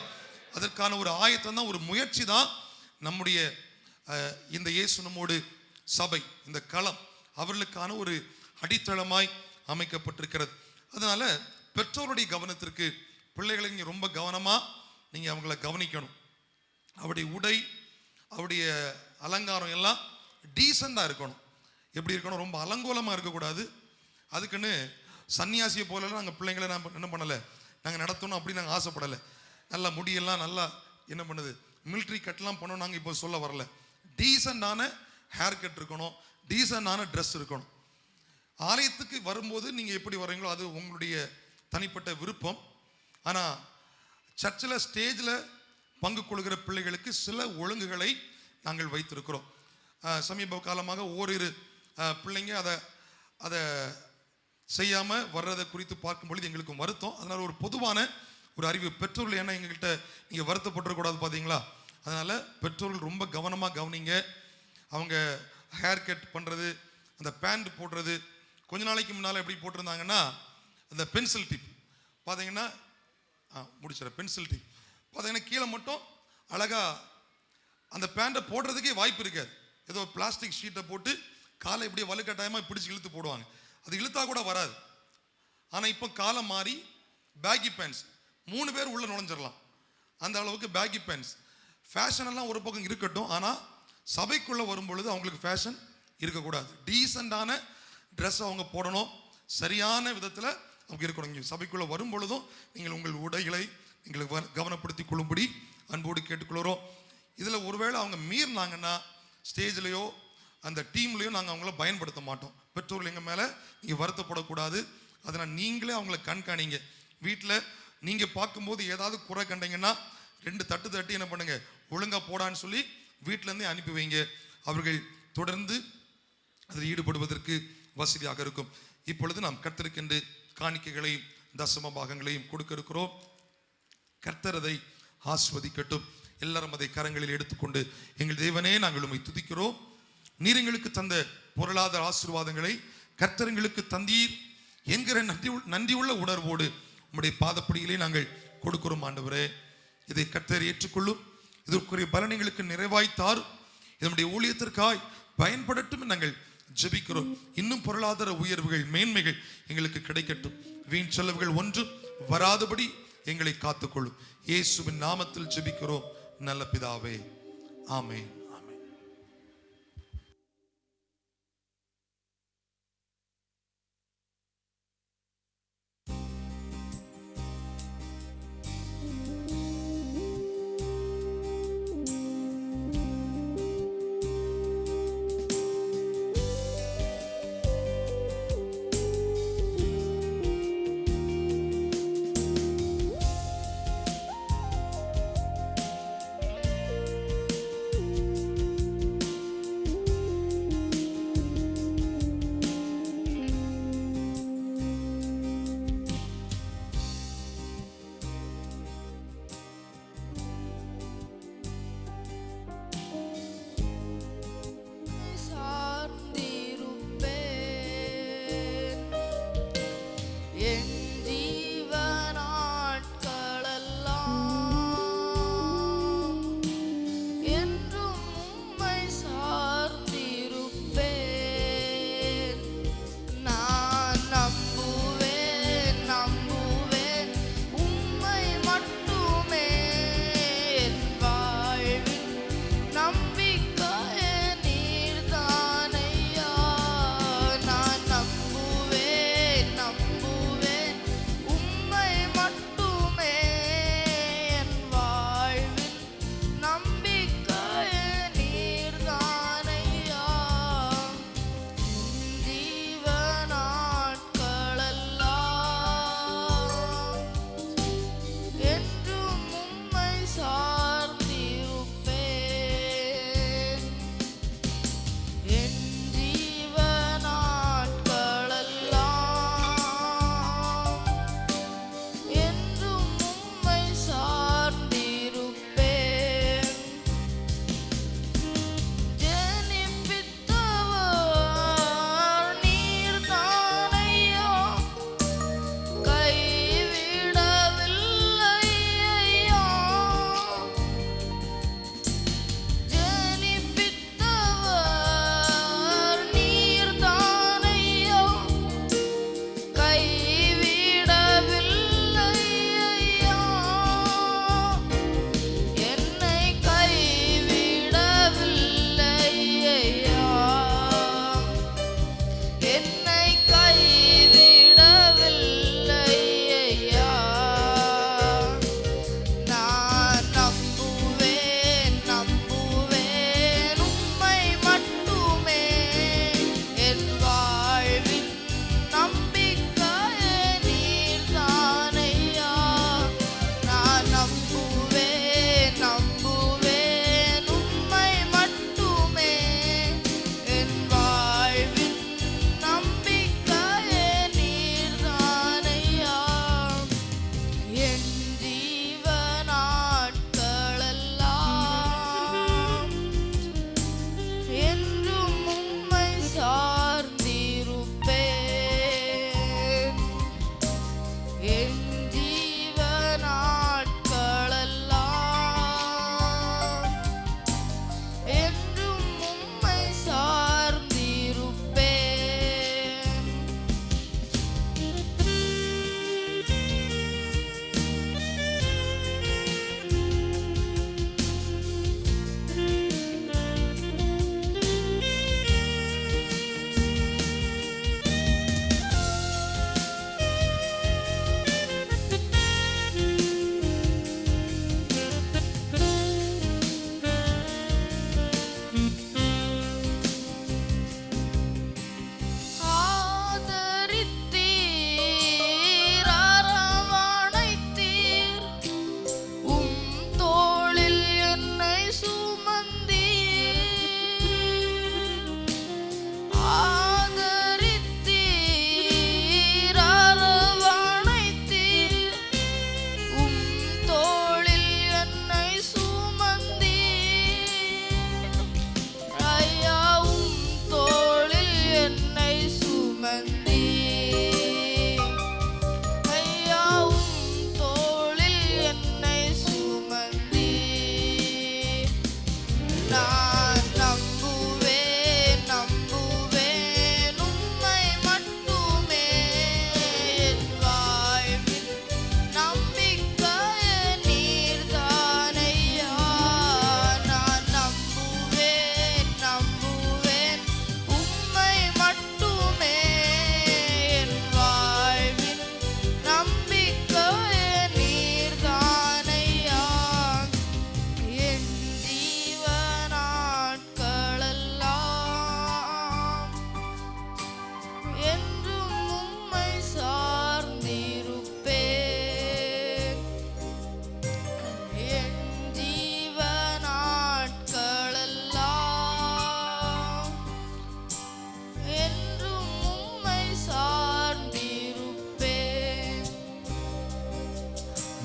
அதற்கான ஒரு ஆயத்தம் தான், ஒரு முயற்சி தான் நம்முடைய இந்த இயேசு நம்மோடு சபை, இந்த களம் அவர்களுக்கான ஒரு அடித்தளமாய் அமைக்கப்பட்டிருக்கிறது. அதனால பெற்றோருடைய கவனத்திற்கு பிள்ளைகளை நீங்கள் ரொம்ப கவனமாக நீங்கள் அவங்கள கவனிக்கணும். அவருடைய உடை, அவருடைய அலங்காரம் எல்லாம் டீசெண்டாக இருக்கணும். எப்படி இருக்கணும், ரொம்ப அலங்கோலமாக இருக்கக்கூடாது. அதுக்குன்னு சன்னியாசியை போலலாம் நாங்கள் பிள்ளைங்களை என்ன பண்ணலை, நாங்கள் நடத்தணும் அப்படி நாங்கள் ஆசைப்படலை. நல்லா முடியெல்லாம் நல்லா என்ன பண்ணுது, மிலிட்ரி கட்லாம் பண்ணோம் நாங்கள் இப்போ சொல்ல வரல. டீசெண்டான ஹேர் கட் இருக்கணும், டீசெண்டான ட்ரெஸ் இருக்கணும். ஆலயத்துக்கு வரும்போது நீங்கள் எப்படி வர்றீங்களோ அது உங்களுடைய தனிப்பட்ட விருப்பம். ஆனால் சர்ச்சில் ஸ்டேஜில் பங்கு கொள்கிற பிள்ளைகளுக்கு சில ஒழுங்குகளை நாங்கள் வைத்திருக்கிறோம். சமீப காலமாக ஓரிரு பிள்ளைங்க அதை செய்யாமல் வர்றதை குறித்து பார்க்கும் பொழுது எங்களுக்கு வருத்தம். அதனால் ஒரு பொதுவான ஒரு அறிவு பெற்றோர்கள், ஏன்னா எங்கள்கிட்ட நீங்கள் வருத்தப்பட்டுறக்கூடாது பார்த்தீங்களா, அதனால் பெற்றோர்கள் ரொம்ப கவனமாக கவனிங்க. அவங்க ஹேர் கட் பண்ணுறது, அந்த பேண்ட் போடுறது, கொஞ்ச நாளைக்கு முன்னால் எப்படி போட்டிருந்தாங்கன்னா அந்த பென்சில் டிப் பார்த்தீங்கன்னா முடிச்சிட பென்சில் டிப் பார்த்தீங்கன்னா கீழே மட்டும் அழகாக அந்த பேண்ட்டை போடுறதுக்கே வாய்ப்பு இருக்காது. ஏதோ பிளாஸ்டிக் ஷீட்டை போட்டு காலை இப்படியே வலுக்கட்டாயமாக பிடிச்சி இழுத்து போடுவாங்க. அது இழுத்தா கூட வராது. ஆனால் இப்போ காலம் மாறி பேக்கி பேண்ட்ஸ் 3 பேர் உள்ளே நுழைஞ்சிடலாம், அந்த அளவுக்கு பேக்கி பேண்ட்ஸ். ஃபேஷனெல்லாம் ஒரு பக்கம் இருக்கட்டும், ஆனால் சபைக்குள்ளே வரும்பொழுது அவங்களுக்கு ஃபேஷன் இருக்கக்கூடாது. டீசெண்டான ட்ரெஸ் அவங்க போடணும், சரியான விதத்தில் அவங்க இருக்கணும். இங்கே சபைக்குள்ளே வரும் பொழுதும் நீங்கள் உங்கள் உடைகளை நீங்கள் கவனப்படுத்தி கொள்ளும்படி அன்போடு கேட்டுக்கொள்கிறோம். இதில் ஒருவேளை அவங்க மீறினாங்கன்னா ஸ்டேஜ்லேயோ அந்த டீம்லேயோ நாங்கள் அவங்கள பயன்படுத்த மாட்டோம். பெற்றோர்கள் எங்கள் மேலே நீங்கள் வருத்தப்படக்கூடாது. அதனால் நீங்களே அவங்கள கண்காணிங்க. வீட்டில் நீங்கள் பார்க்கும்போது ஏதாவது குறை கண்டீங்கன்னா 2 தட்டு தட்டி என்ன பண்ணுங்கள், ஒழுங்காக போடான்னு சொல்லி வீட்டிலேருந்தே அனுப்பி வைங்க. அவர்கள் தொடர்ந்து அதில் ஈடுபடுவதற்கு வசதியாக இருக்கும். இப்பொழுது நாம் கர்த்தருக்கென்று காணிக்கைகளையும் தசம பாகங்களையும் கொடுக்க இருக்கிறோம். கர்த்தர் அதை ஆஸ்வதிக்கட்டும். எல்லாரும் அதை கரங்களில் எடுத்துக்கொண்டு, எங்கள் தேவனே நாங்கள் உம்மை துதிக்கிறோம். நீர் எங்களுக்கு தந்த பொருளாதார ஆசீர்வாதங்களை கர்த்தர் எங்களுக்கு தந்தீர் என்கிற நன்றியுள்ள உணர்வோடு உம்முடைய பாதப்படியிலே நாங்கள் கொடுக்கிறோம். ஆண்டவரே, இதை கர்த்தர் ஏற்றுக்கொள்ளும். இதற்குரிய பலன் எங்களுக்கு நிறைவாய் தாரும். இதனுடைய ஊழியத்திற்காய் பயன்படட்டும் நாங்கள் ஜெபிக்கிறோம். இன்னும் பொருளாதார உயர்வுகள், மேன்மைகள் எங்களுக்கு கிடைக்கட்டும். வீண் செலவுகள் ஒன்றும் வராதபடி எங்களை காத்துக்கொள்ளும். இயேசுவின் நாமத்தில் ஜெபிக்கிறோம் நல்ல பிதாவே, ஆமென்.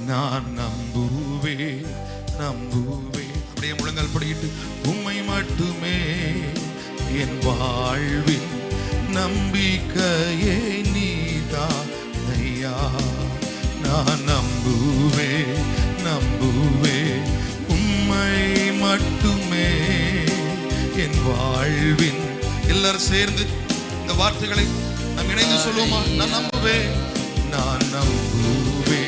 நான் நம்புவே நம்புவே. அப்படியே முழங்கால் படிக்கிட்டு, உம்மை மட்டுமே என் வாழ்வின் நம்பிக்கையே நீதான் ஐயா. நான் நம்புவே நம்புவே உம்மை மட்டுமே என் வாழ்வின். எல்லாரும் சேர்ந்து இந்த வார்த்தைகளை நாம் இணைந்து சொல்லுவோமா? நான் நம்புவேன், நான் நம்புவே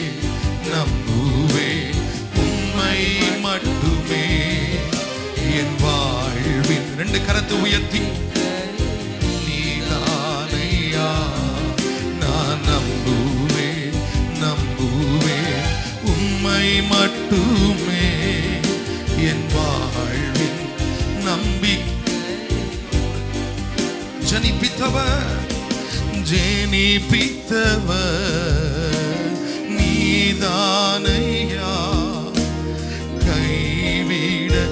நம்புவே உம்மை மட்டுமே என் வாழ்வின். ரெண்டு கரத்தை உயர்த்தி, நீதானையா. நான் நம்புவே நம்புவே உம்மை மட்டுமே என் வாழ்வின் நம்பிக்கை. ஜனிப்பித்தவர் ஜெனிப்பித்தவர் நீதானையா. கைவிடவில்லை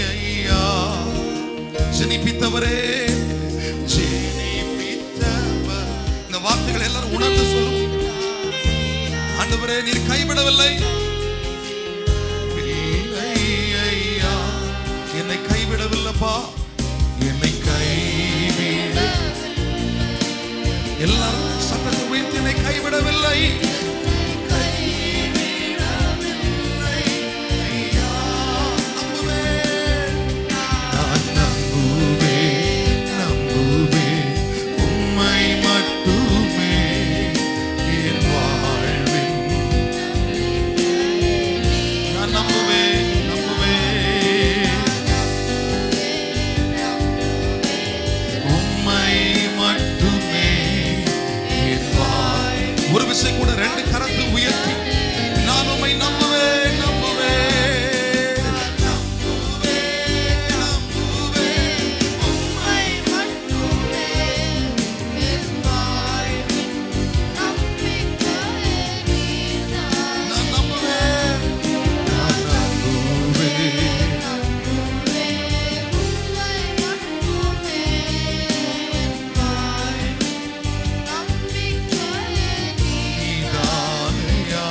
ஐயா. ஜெனிப்பித்தவரே ஜெனிப்பித்தவர். இந்த வார்த்தைகளை எல்லாரும் உணர்ந்து சொல்லும். ஆண்டவரே நீர் கைவிடவில்லை ஐயா. என்னை கைவிடவில்லைப்பா, என்னை கைவிட. எல்லாரும் சத்தத்தை உயர்த்தி, என்னை கைவிடவில்லை ஐயா. நம்புவேன், நான் நம்புவேன் நம்புவேன் உம்மை மட்டுமே என் வாழ்வின். நான் நம்புவேன் நம்புவேன் உம்மை மட்டுமே என் வாழ்வின். ஒரு விசை கூட ரெண்டு கரத்தை உயர்த்தி, நான் உம்மை நம்புவேன் நம்புவேன் நம்புவேன் நம்புவேன் உம்மை மட்டுமே என் வாழ்வின் நம்பிக்கையே நீதான். நான் நம்புவேன், நான் நம்புவேன். நம்புவேன் உம்மை மட்டுமே என் வாழ்வின் நம்பிக்கையே நீதான். நீதானையா.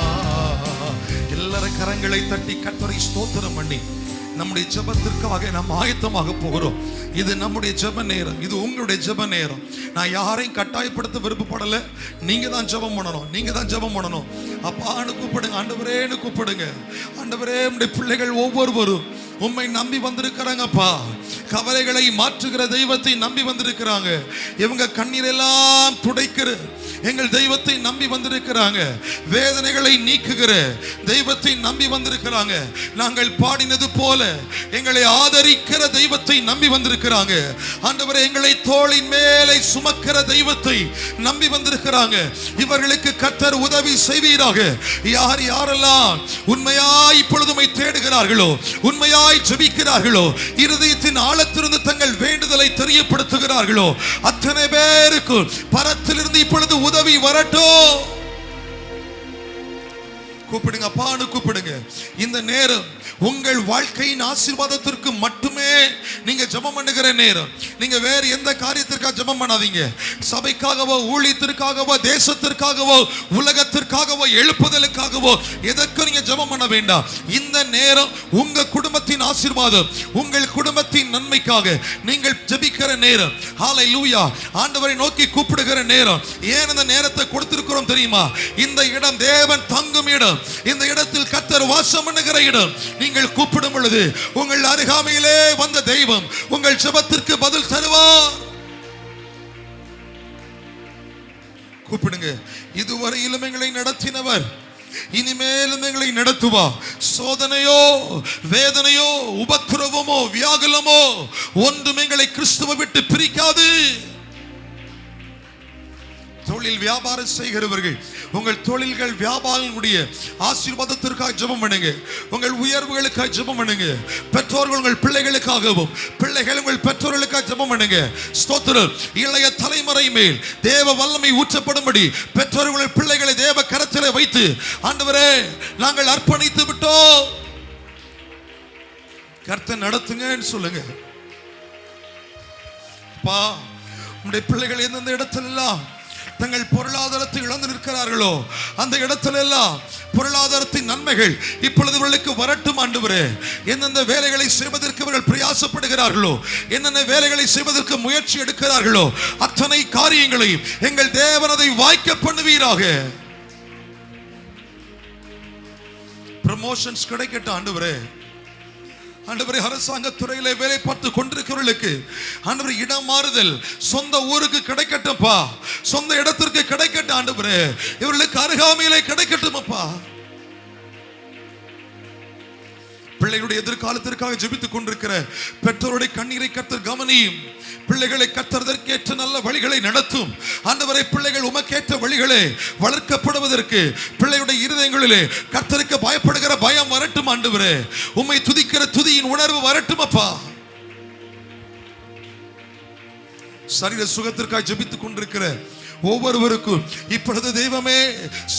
எல்லாரும் கரங்களை தட்டி கர்த்தரை ஸ்தோத்திரம் பண்ணி நம்முடைய ஜெபத்திற்காக நாம் ஆயத்தமாக போகிறோம். இது நம்முடைய ஜெப நேரம், இது உங்களுடைய ஜெப நேரம். நான் யாரையும் கட்டாயப்படுத்த விருப்பப்படல. நீங்க தான் ஜெபம் பண்ணணும், நீங்க தான் ஜெபம் பண்ணணும். அப்பான்னு கூப்பிடுங்க, ஆண்டவரேன்னு கூப்பிடுங்க. ஆண்டவரே, நம்முடைய பிள்ளைகள் ஒவ்வொருவரும் உம்மை நம்பி வந்திருக்கிறாங்கப்பா. கவலைகளை மாற்றுகிற தெய்வத்தை நம்பி வந்திருக்கிறாங்க. இவங்க கண்ணீரெல்லாம் துடைக்கிற எங்கள் தெய்வத்தை நம்பி வந்திருக்கிறாங்க. வேதனைகளை நீக்குகிற தெய்வத்தை நம்பி வந்திருக்கிறாங்க. நாங்கள் பாடினது போல எங்களை ஆதரிக்கிற தெய்வத்தை நம்பி வந்திருக்கிறாங்க. ஆண்டவரே, எங்களை தோளின் மேலே சுமக்கிற தெய்வத்தை நம்பி வந்திருக்கிறாங்க. இவர்களுக்கு கர்த்தர் உதவி செய்வீராக. யார் யாரெல்லாம் உண்மையாய் இப்பொழுதுமை தேடுகிறார்களோ, உண்மையாய் ஜெபிக்கிறார்களோ, இருதயத்தின் ஆழத்திலிருந்து தங்கள் வேண்டுதலை தெரியப்படுத்துகிறார்களோ, அத்தனை பேருக்கு பரத்திலிருந்து இப்பொழுது உதவி வரட்டும். கூப்பிடுங்க, அப்பான்னு கூப்பிடுங்க. இந்த நேரம் உங்கள் வாழ்க்கையின் ஆசீர்வாதத்திற்கு மட்டுமே நீங்க ஜெபம் பண்ணுகிற நேரம். நீங்க வேற எந்த காரியத்திற்காக ஜெபம் பண்ணாதீங்க. சபைக்காகவோ, ஊழியத்திற்காகவோ, தேசத்திற்காகவோ, உலகத்திற்காகவோ, எழுப்புதலுக்காகவோ எதற்கும் நீங்க ஜெபம் பண்ண வேண்டாம். இந்த நேரம் உங்க குடும்பத்தின் ஆசீர்வாதம், உங்கள் குடும்பத்தின் நன்மைக்காக நீங்கள் ஜெபிக்கிற நேரம். ஹல்லேலூயா. ஆண்டவரை நோக்கி கூப்பிடுகிற நேரம். ஏன் இந்த நேரத்தை கொடுத்திருக்கிறோம் தெரியுமா? இந்த இடம் தேவன் தங்கும் இடம். இந்த இடத்தில் கர்த்தர் வாசம் பண்ணுகிற இடம். நீங்கள் கூப்பிடும் பொழுது உங்கள் அருகாமையிலே வந்த தெய்வம் உங்கள் ஜெபத்திற்கு பதில் தருவார். கூப்பிடுங்க. இதுவரையிலும் எங்களை நடத்தினவர் இனிமேலும் எங்களை நடத்துவா. சோதனையோ, வேதனையோ, உபத்திரவமோ, வியாகுலமோ ஒன்றும் எங்களை கிறிஸ்துவை விட்டு பிரிக்காது. தொழில் வியாபாரம் செய்கிறவர்கள், உங்கள் தொழில்கள் வியாபாரங்களுடைய ஆசீர்வாதத்திற்காக ஜெபம் பண்ணுங்க. உங்கள் உயர்வுகளுக்காக ஜெபம் பண்ணுங்க. பெற்றோர்கள் உங்கள் பிள்ளைகளுக்காகவும், பிள்ளைகள் உங்கள் பெற்றோர்களுக்காக ஜெபம் பண்ணுங்க. ஸ்தோத்திரம். இளைய தலைமுறை மேல் தேவ வல்லமை ஊற்றப்படும்படி பெற்றோர்கள் பிள்ளைகளை தேவ கரத்திலே வைத்து, ஆண்டவரே நாங்கள் அர்ப்பணித்து விட்டோம், கர்த்தர் நடத்துங்கன்னு சொல்லுங்க. அப்பா, உங்களுடைய பிள்ளைகள் எந்தெந்த இடத்துல தங்கள் பொருளாதாரத்தை இழந்து நிற்கிறார்களோ அந்த இடத்துல எல்லாம் பொருளாதாரத்தின் நன்மைகள் இப்பொழுது இவர்களுக்கு வரட்டும் ஆண்டவரே. எந்தெந்த வேலைகளை செய்வதற்கு இவர்கள் பிரயாசப்படுகிறார்களோ, என்னென்ன வேலைகளை செய்வதற்கு முயற்சி எடுக்கிறார்களோ, அத்தனை காரியங்களையும் எங்கள் தேவன் அதை வாய்க்க பண்ணுவீராக. ப்ரமோஷன்ஸ் கிடைக்கட்டும் ஆண்டவரே. ஆண்டவரே, அரசாங்க துறையிலே வேலை பார்த்து கொண்டிருக்கிறவர்களுக்கு ஆண்டவரே இடம் மாறுதல் சொந்த ஊருக்கு கிடைக்கட்டும்பா, சொந்த இடத்திற்கு கிடைக்கட்டும் ஆண்டவரே. இவர்களுக்கு அருகாமையிலே கிடைக்கட்டும் அப்பா. பிள்ளைகளுடைய எதிர்காலத்திற்காக ஜெபித்துக் கொண்டிருக்கிற பெற்றோருடைய கண்ணீரை கர்த்தர் கவனியும். பிள்ளைகளை கர்த்தர்தற்கேற்ற நல்ல வழிகளை நடத்தும் ஆண்டவரே. பிள்ளைகள் உமக்கேற்ற வழிகளை வளர்க்கப்படுவதற்கு பிள்ளையுடைய இருதயங்களிலே கர்த்தருக்கு பயப்படுகிற பயம் வரட்டும் ஆண்டவரே. உம்மை துதிக்கிற துதியின் உணர்வு வரட்டும் அப்பா. சரீர சுகத்திற்காக ஜெபித்துக் கொண்டிருக்கிற ஒவ்வொருவருக்கும் இப்பொழுது தெய்வமே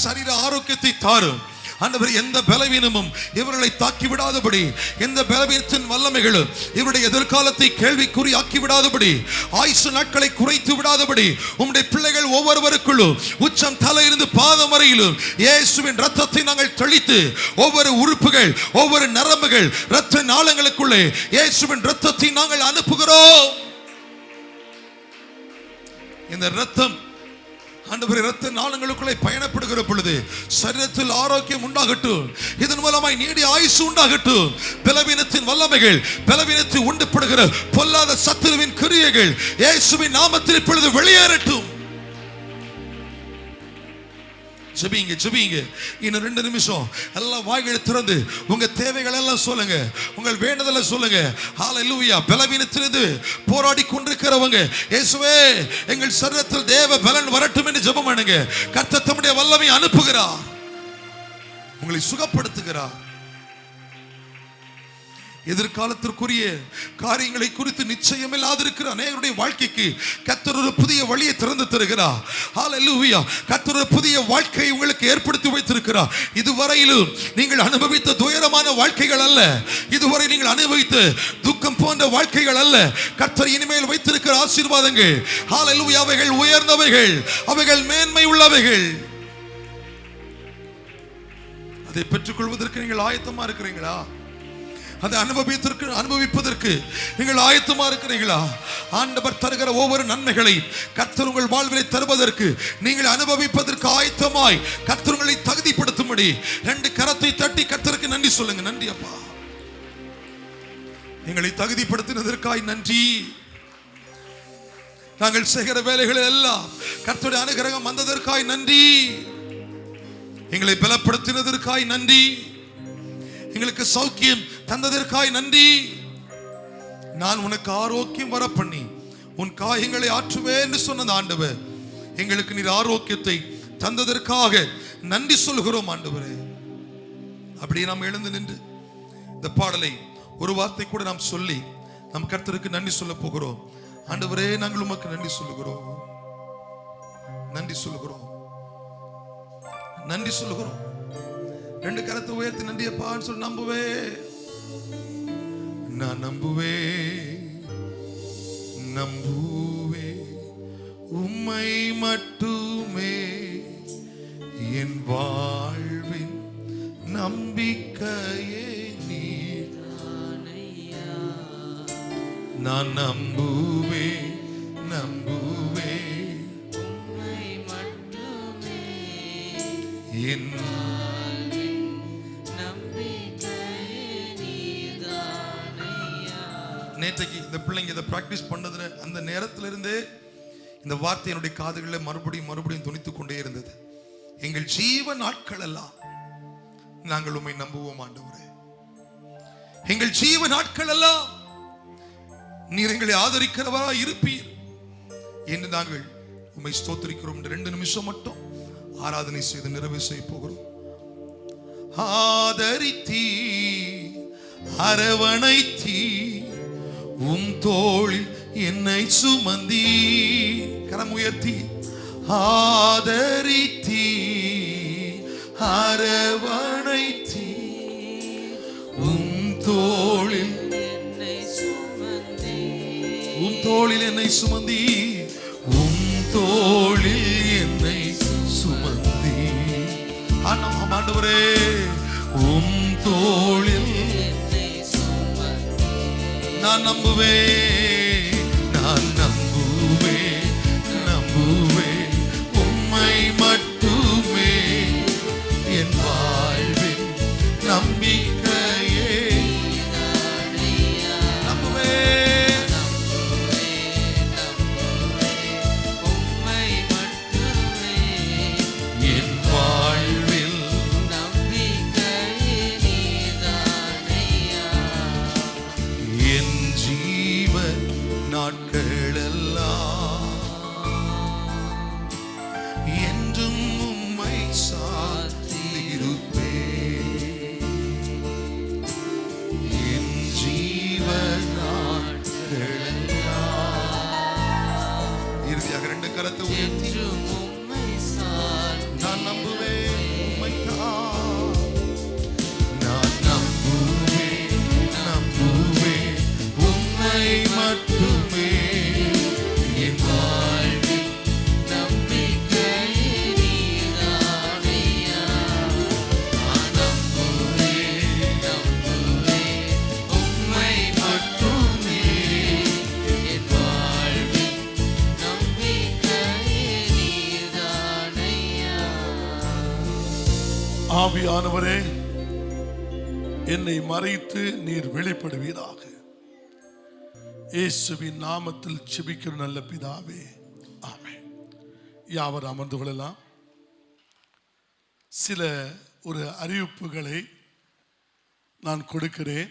சரீர ஆரோக்கியத்தை தாரும் ஆண்டவரே. எந்த பலவீனமும் இவர்களை தாக்கி விடாதபடி, எந்த பலவீனத்தின் வல்லமைகளும் இவருடைய எதிர்காலத்தை கேள்விக்குறி ஆக்கி விடாதபடி, ஆயுசு நாட்களை குறைத்து விடாதபடி உம்முடைய பிள்ளைகள் ஒவ்வொருவருக்குள்ளும் உச்சம் தலையிலிருந்து பாதம் வரையிலும் இயேசுவின் ரத்தத்தை நாங்கள் தெளித்து ஒவ்வொரு உறுப்புகள், ஒவ்வொரு நரம்புகள், இரத்த நாளங்களுக்குள்ளே இயேசுவின் ரத்தத்தை நாங்கள் அனுப்புகிறோம். இந்த ரத்தம் ஆண்டவரே இரத்த நாளங்களுக்குள்ளே பயணப்படுகிற பொழுது சரீரத்தில் ஆரோக்கியம் உண்டாகட்டும். இதன் மூலமாய் நீடிய ஆயுசு உண்டாகட்டும். பலவீனத்தின் வல்லமைகள், பலவீனத்தை உண்டுபடுகிற பொல்லாத சத்துருவின் கிரியைகள் இயேசுவின் நாமத்தில் இப்பொழுது வெளியேறட்டும். ஜெபிங்க ஜெபிங்க. இன்னும் 2 நிமிஷம் எல்லாம் வாய்களை திறந்து உங்க தேவைகள் எல்லாம் சொல்லுங்க, உங்கள் வேண்டுதலை சொல்லுங்க. ஹல்லேலூயா. பலவீனத்திலிருந்து போராடி கொண்டிருக்கிறவங்க, இயேசுவே எங்கள் சரீரத்தில் தேவ பலன் வரட்டும் என்று ஜெபம் பண்ணுங்க. கர்த்தர் தம்முடைய வல்லமை அனுப்புகிறார், உங்களை சுகப்படுத்துகிறார். எதிர்காலத்திற்குரிய காரியங்களை குறித்து நிச்சயம் இல்லாதிருக்கிற அநேகருடைய வாழ்க்கைக்கு கர்த்தர் ஒரு புதிய வழியை திறந்து தருகிறார். ஹல்லேலூயா. கர்த்தர் ஒரு புதிய வாழ்க்கையை உங்களுக்கு ஏற்படுத்தி வைத்திருக்கிறார். இதுவரையிலும் நீங்கள் அனுபவித்த துயரமான வாழ்க்கைகள் அல்ல, இதுவரை நீங்கள் அனுபவித்த துக்கம் போன்ற வாழ்க்கைகள் அல்ல. கர்த்தர் இனிமேல் வைத்திருக்கிற ஆசீர்வாதங்கள் ஹல்லேலூயா அவைகள் உயர்ந்தவைகள், அவைகள் மேன்மை உள்ளவைகள். அதை பெற்றுக்கொள்வதற்கு நீங்கள் ஆயத்தமா இருக்கிறீங்களா? அதை அனுபவிப்பதற்கு நீங்கள் ஆயத்தமா இருக்கிறீங்களா? ஆண்டவர் தருகிற ஒவ்வொரு நன்மைகளை கர்த்தர் உங்கள் வாழ்விலை தருவதற்கு, நீங்கள் அனுபவிப்பதற்கு ஆயத்தமாய் கர்த்தர் உங்களை தகுதிப்படுத்தும்படி 2 கரத்தை தட்டி கர்த்தருக்கு நன்றி சொல்லுங்க. நன்றி அப்பா, எங்களை தகுதிப்படுத்தினதற்காய் நன்றி. நாங்கள் செய்கிற வேலைகளில் எல்லாம் கர்த்தருடைய அனுகிரகம் வந்ததற்காய் நன்றி. எங்களை பலப்படுத்தினதற்காய் நன்றி. எங்களுக்கு சௌக்கியம் தந்ததற்காய் நன்றி. நான் உனக்கு ஆரோக்கியம் வர பண்ணி உன் காயங்களை ஆற்றுவேன் என்று சொன்ன ஆண்டவர், எங்களுக்கு நீர் ஆரோக்கியத்தை தந்ததற்காக நன்றி சொல்கிறோம் ஆண்டவரே. அப்படியே நாம் எழுந்து நின்று இந்த பாடலை ஒரு வார்த்தை கூட நாம் சொல்லி நம் கர்த்தருக்கு நன்றி சொல்ல போகிறோம். ஆண்டவரே, நாங்கள் உமக்கு நன்றி சொல்லுகிறோம், நன்றி சொல்லுகிறோம், நன்றி சொல்லுகிறோம். 2 கரத்தை உயர்த்தி நன்றி அப்பான்னு சொல்லி நம்புவே, நான் நம்புவே, நம்புவே உம்மை மட்டுமே என் வாழ்வின் நம்பிக்கையே நீதானையா. நான் நம்புவே, நம்புவே உம்மை மட்டுமே என் நேற்றைக்கு இந்த பிள்ளைங்க இதை பிராக்டிஸ் பண்ணதுல அந்த நேரத்துல இருந்தே இந்த வார்த்தை என்னுடைய காதுகளில் மறுபடியும் துணித்துக் கொண்டே இருந்தது. எங்கள் ஜீவ நாட்கள் எல்லாம் நாங்கள் உம்மை நம்புவோம் ஆண்டவரே. எங்கள் ஜீவ நாட்கள் எல்லாம் நீர் எங்களை ஆதரிக்கிறவரா இருப்பீர் என்று நாங்கள் உம்மை ஸ்தோத்திரிக்கிறோம். 2 நிமிஷம் மட்டும் ஆராதனை செய்து நிறைவு செய்ய போகிறோம். ஆதரித்தீ, அரவணைத்தீ, உம் தோளில் என்னை சுமந்தீ. கரம் உயர்த்தி ஆதரித்தீ, அரவணைத்தீ, உம் தோளில் என்னை சுமந்தீ, உம் தோளில் என்னை சுமந்தீ, உம் தோளில் ஆண்டவரே உம் தோளில் நான் நம்புவேன், நான் நம்புவேன், நம்புவேன் உம்மை மட்டுமே என் வாழ்வின் நம்பிக்கையே. நம்புவேன், என் வாழ்வில் என் ஜீவ நாட்களெல்லாம் என்றும் உம்மை சார்ந்திருப்பேன். என் ஜீவ நாட்களெல்லாம். இறுதியாக ரெண்டு கரத்தை உயர்த்தி நான் நம்புவேன் உம்மைத்தான். நான் நம்புவேன், நம்புவேன் உம்மை மட்டுமே என் வாழ்வில் உம்மை மட்டுமே என் வாழ்வில் ஆவியானவரே, என்னை மறைத்து நீர் வெளிப்படுவீராக. இயேசுவின் நாமத்தில் ஜெபிக்கிற நல்ல பிதாவே, ஆமென். யாவர் அமர்ந்து கொள்ளலாம். சில ஒரு அறிவிப்புகளை நான் கொடுக்கிறேன்.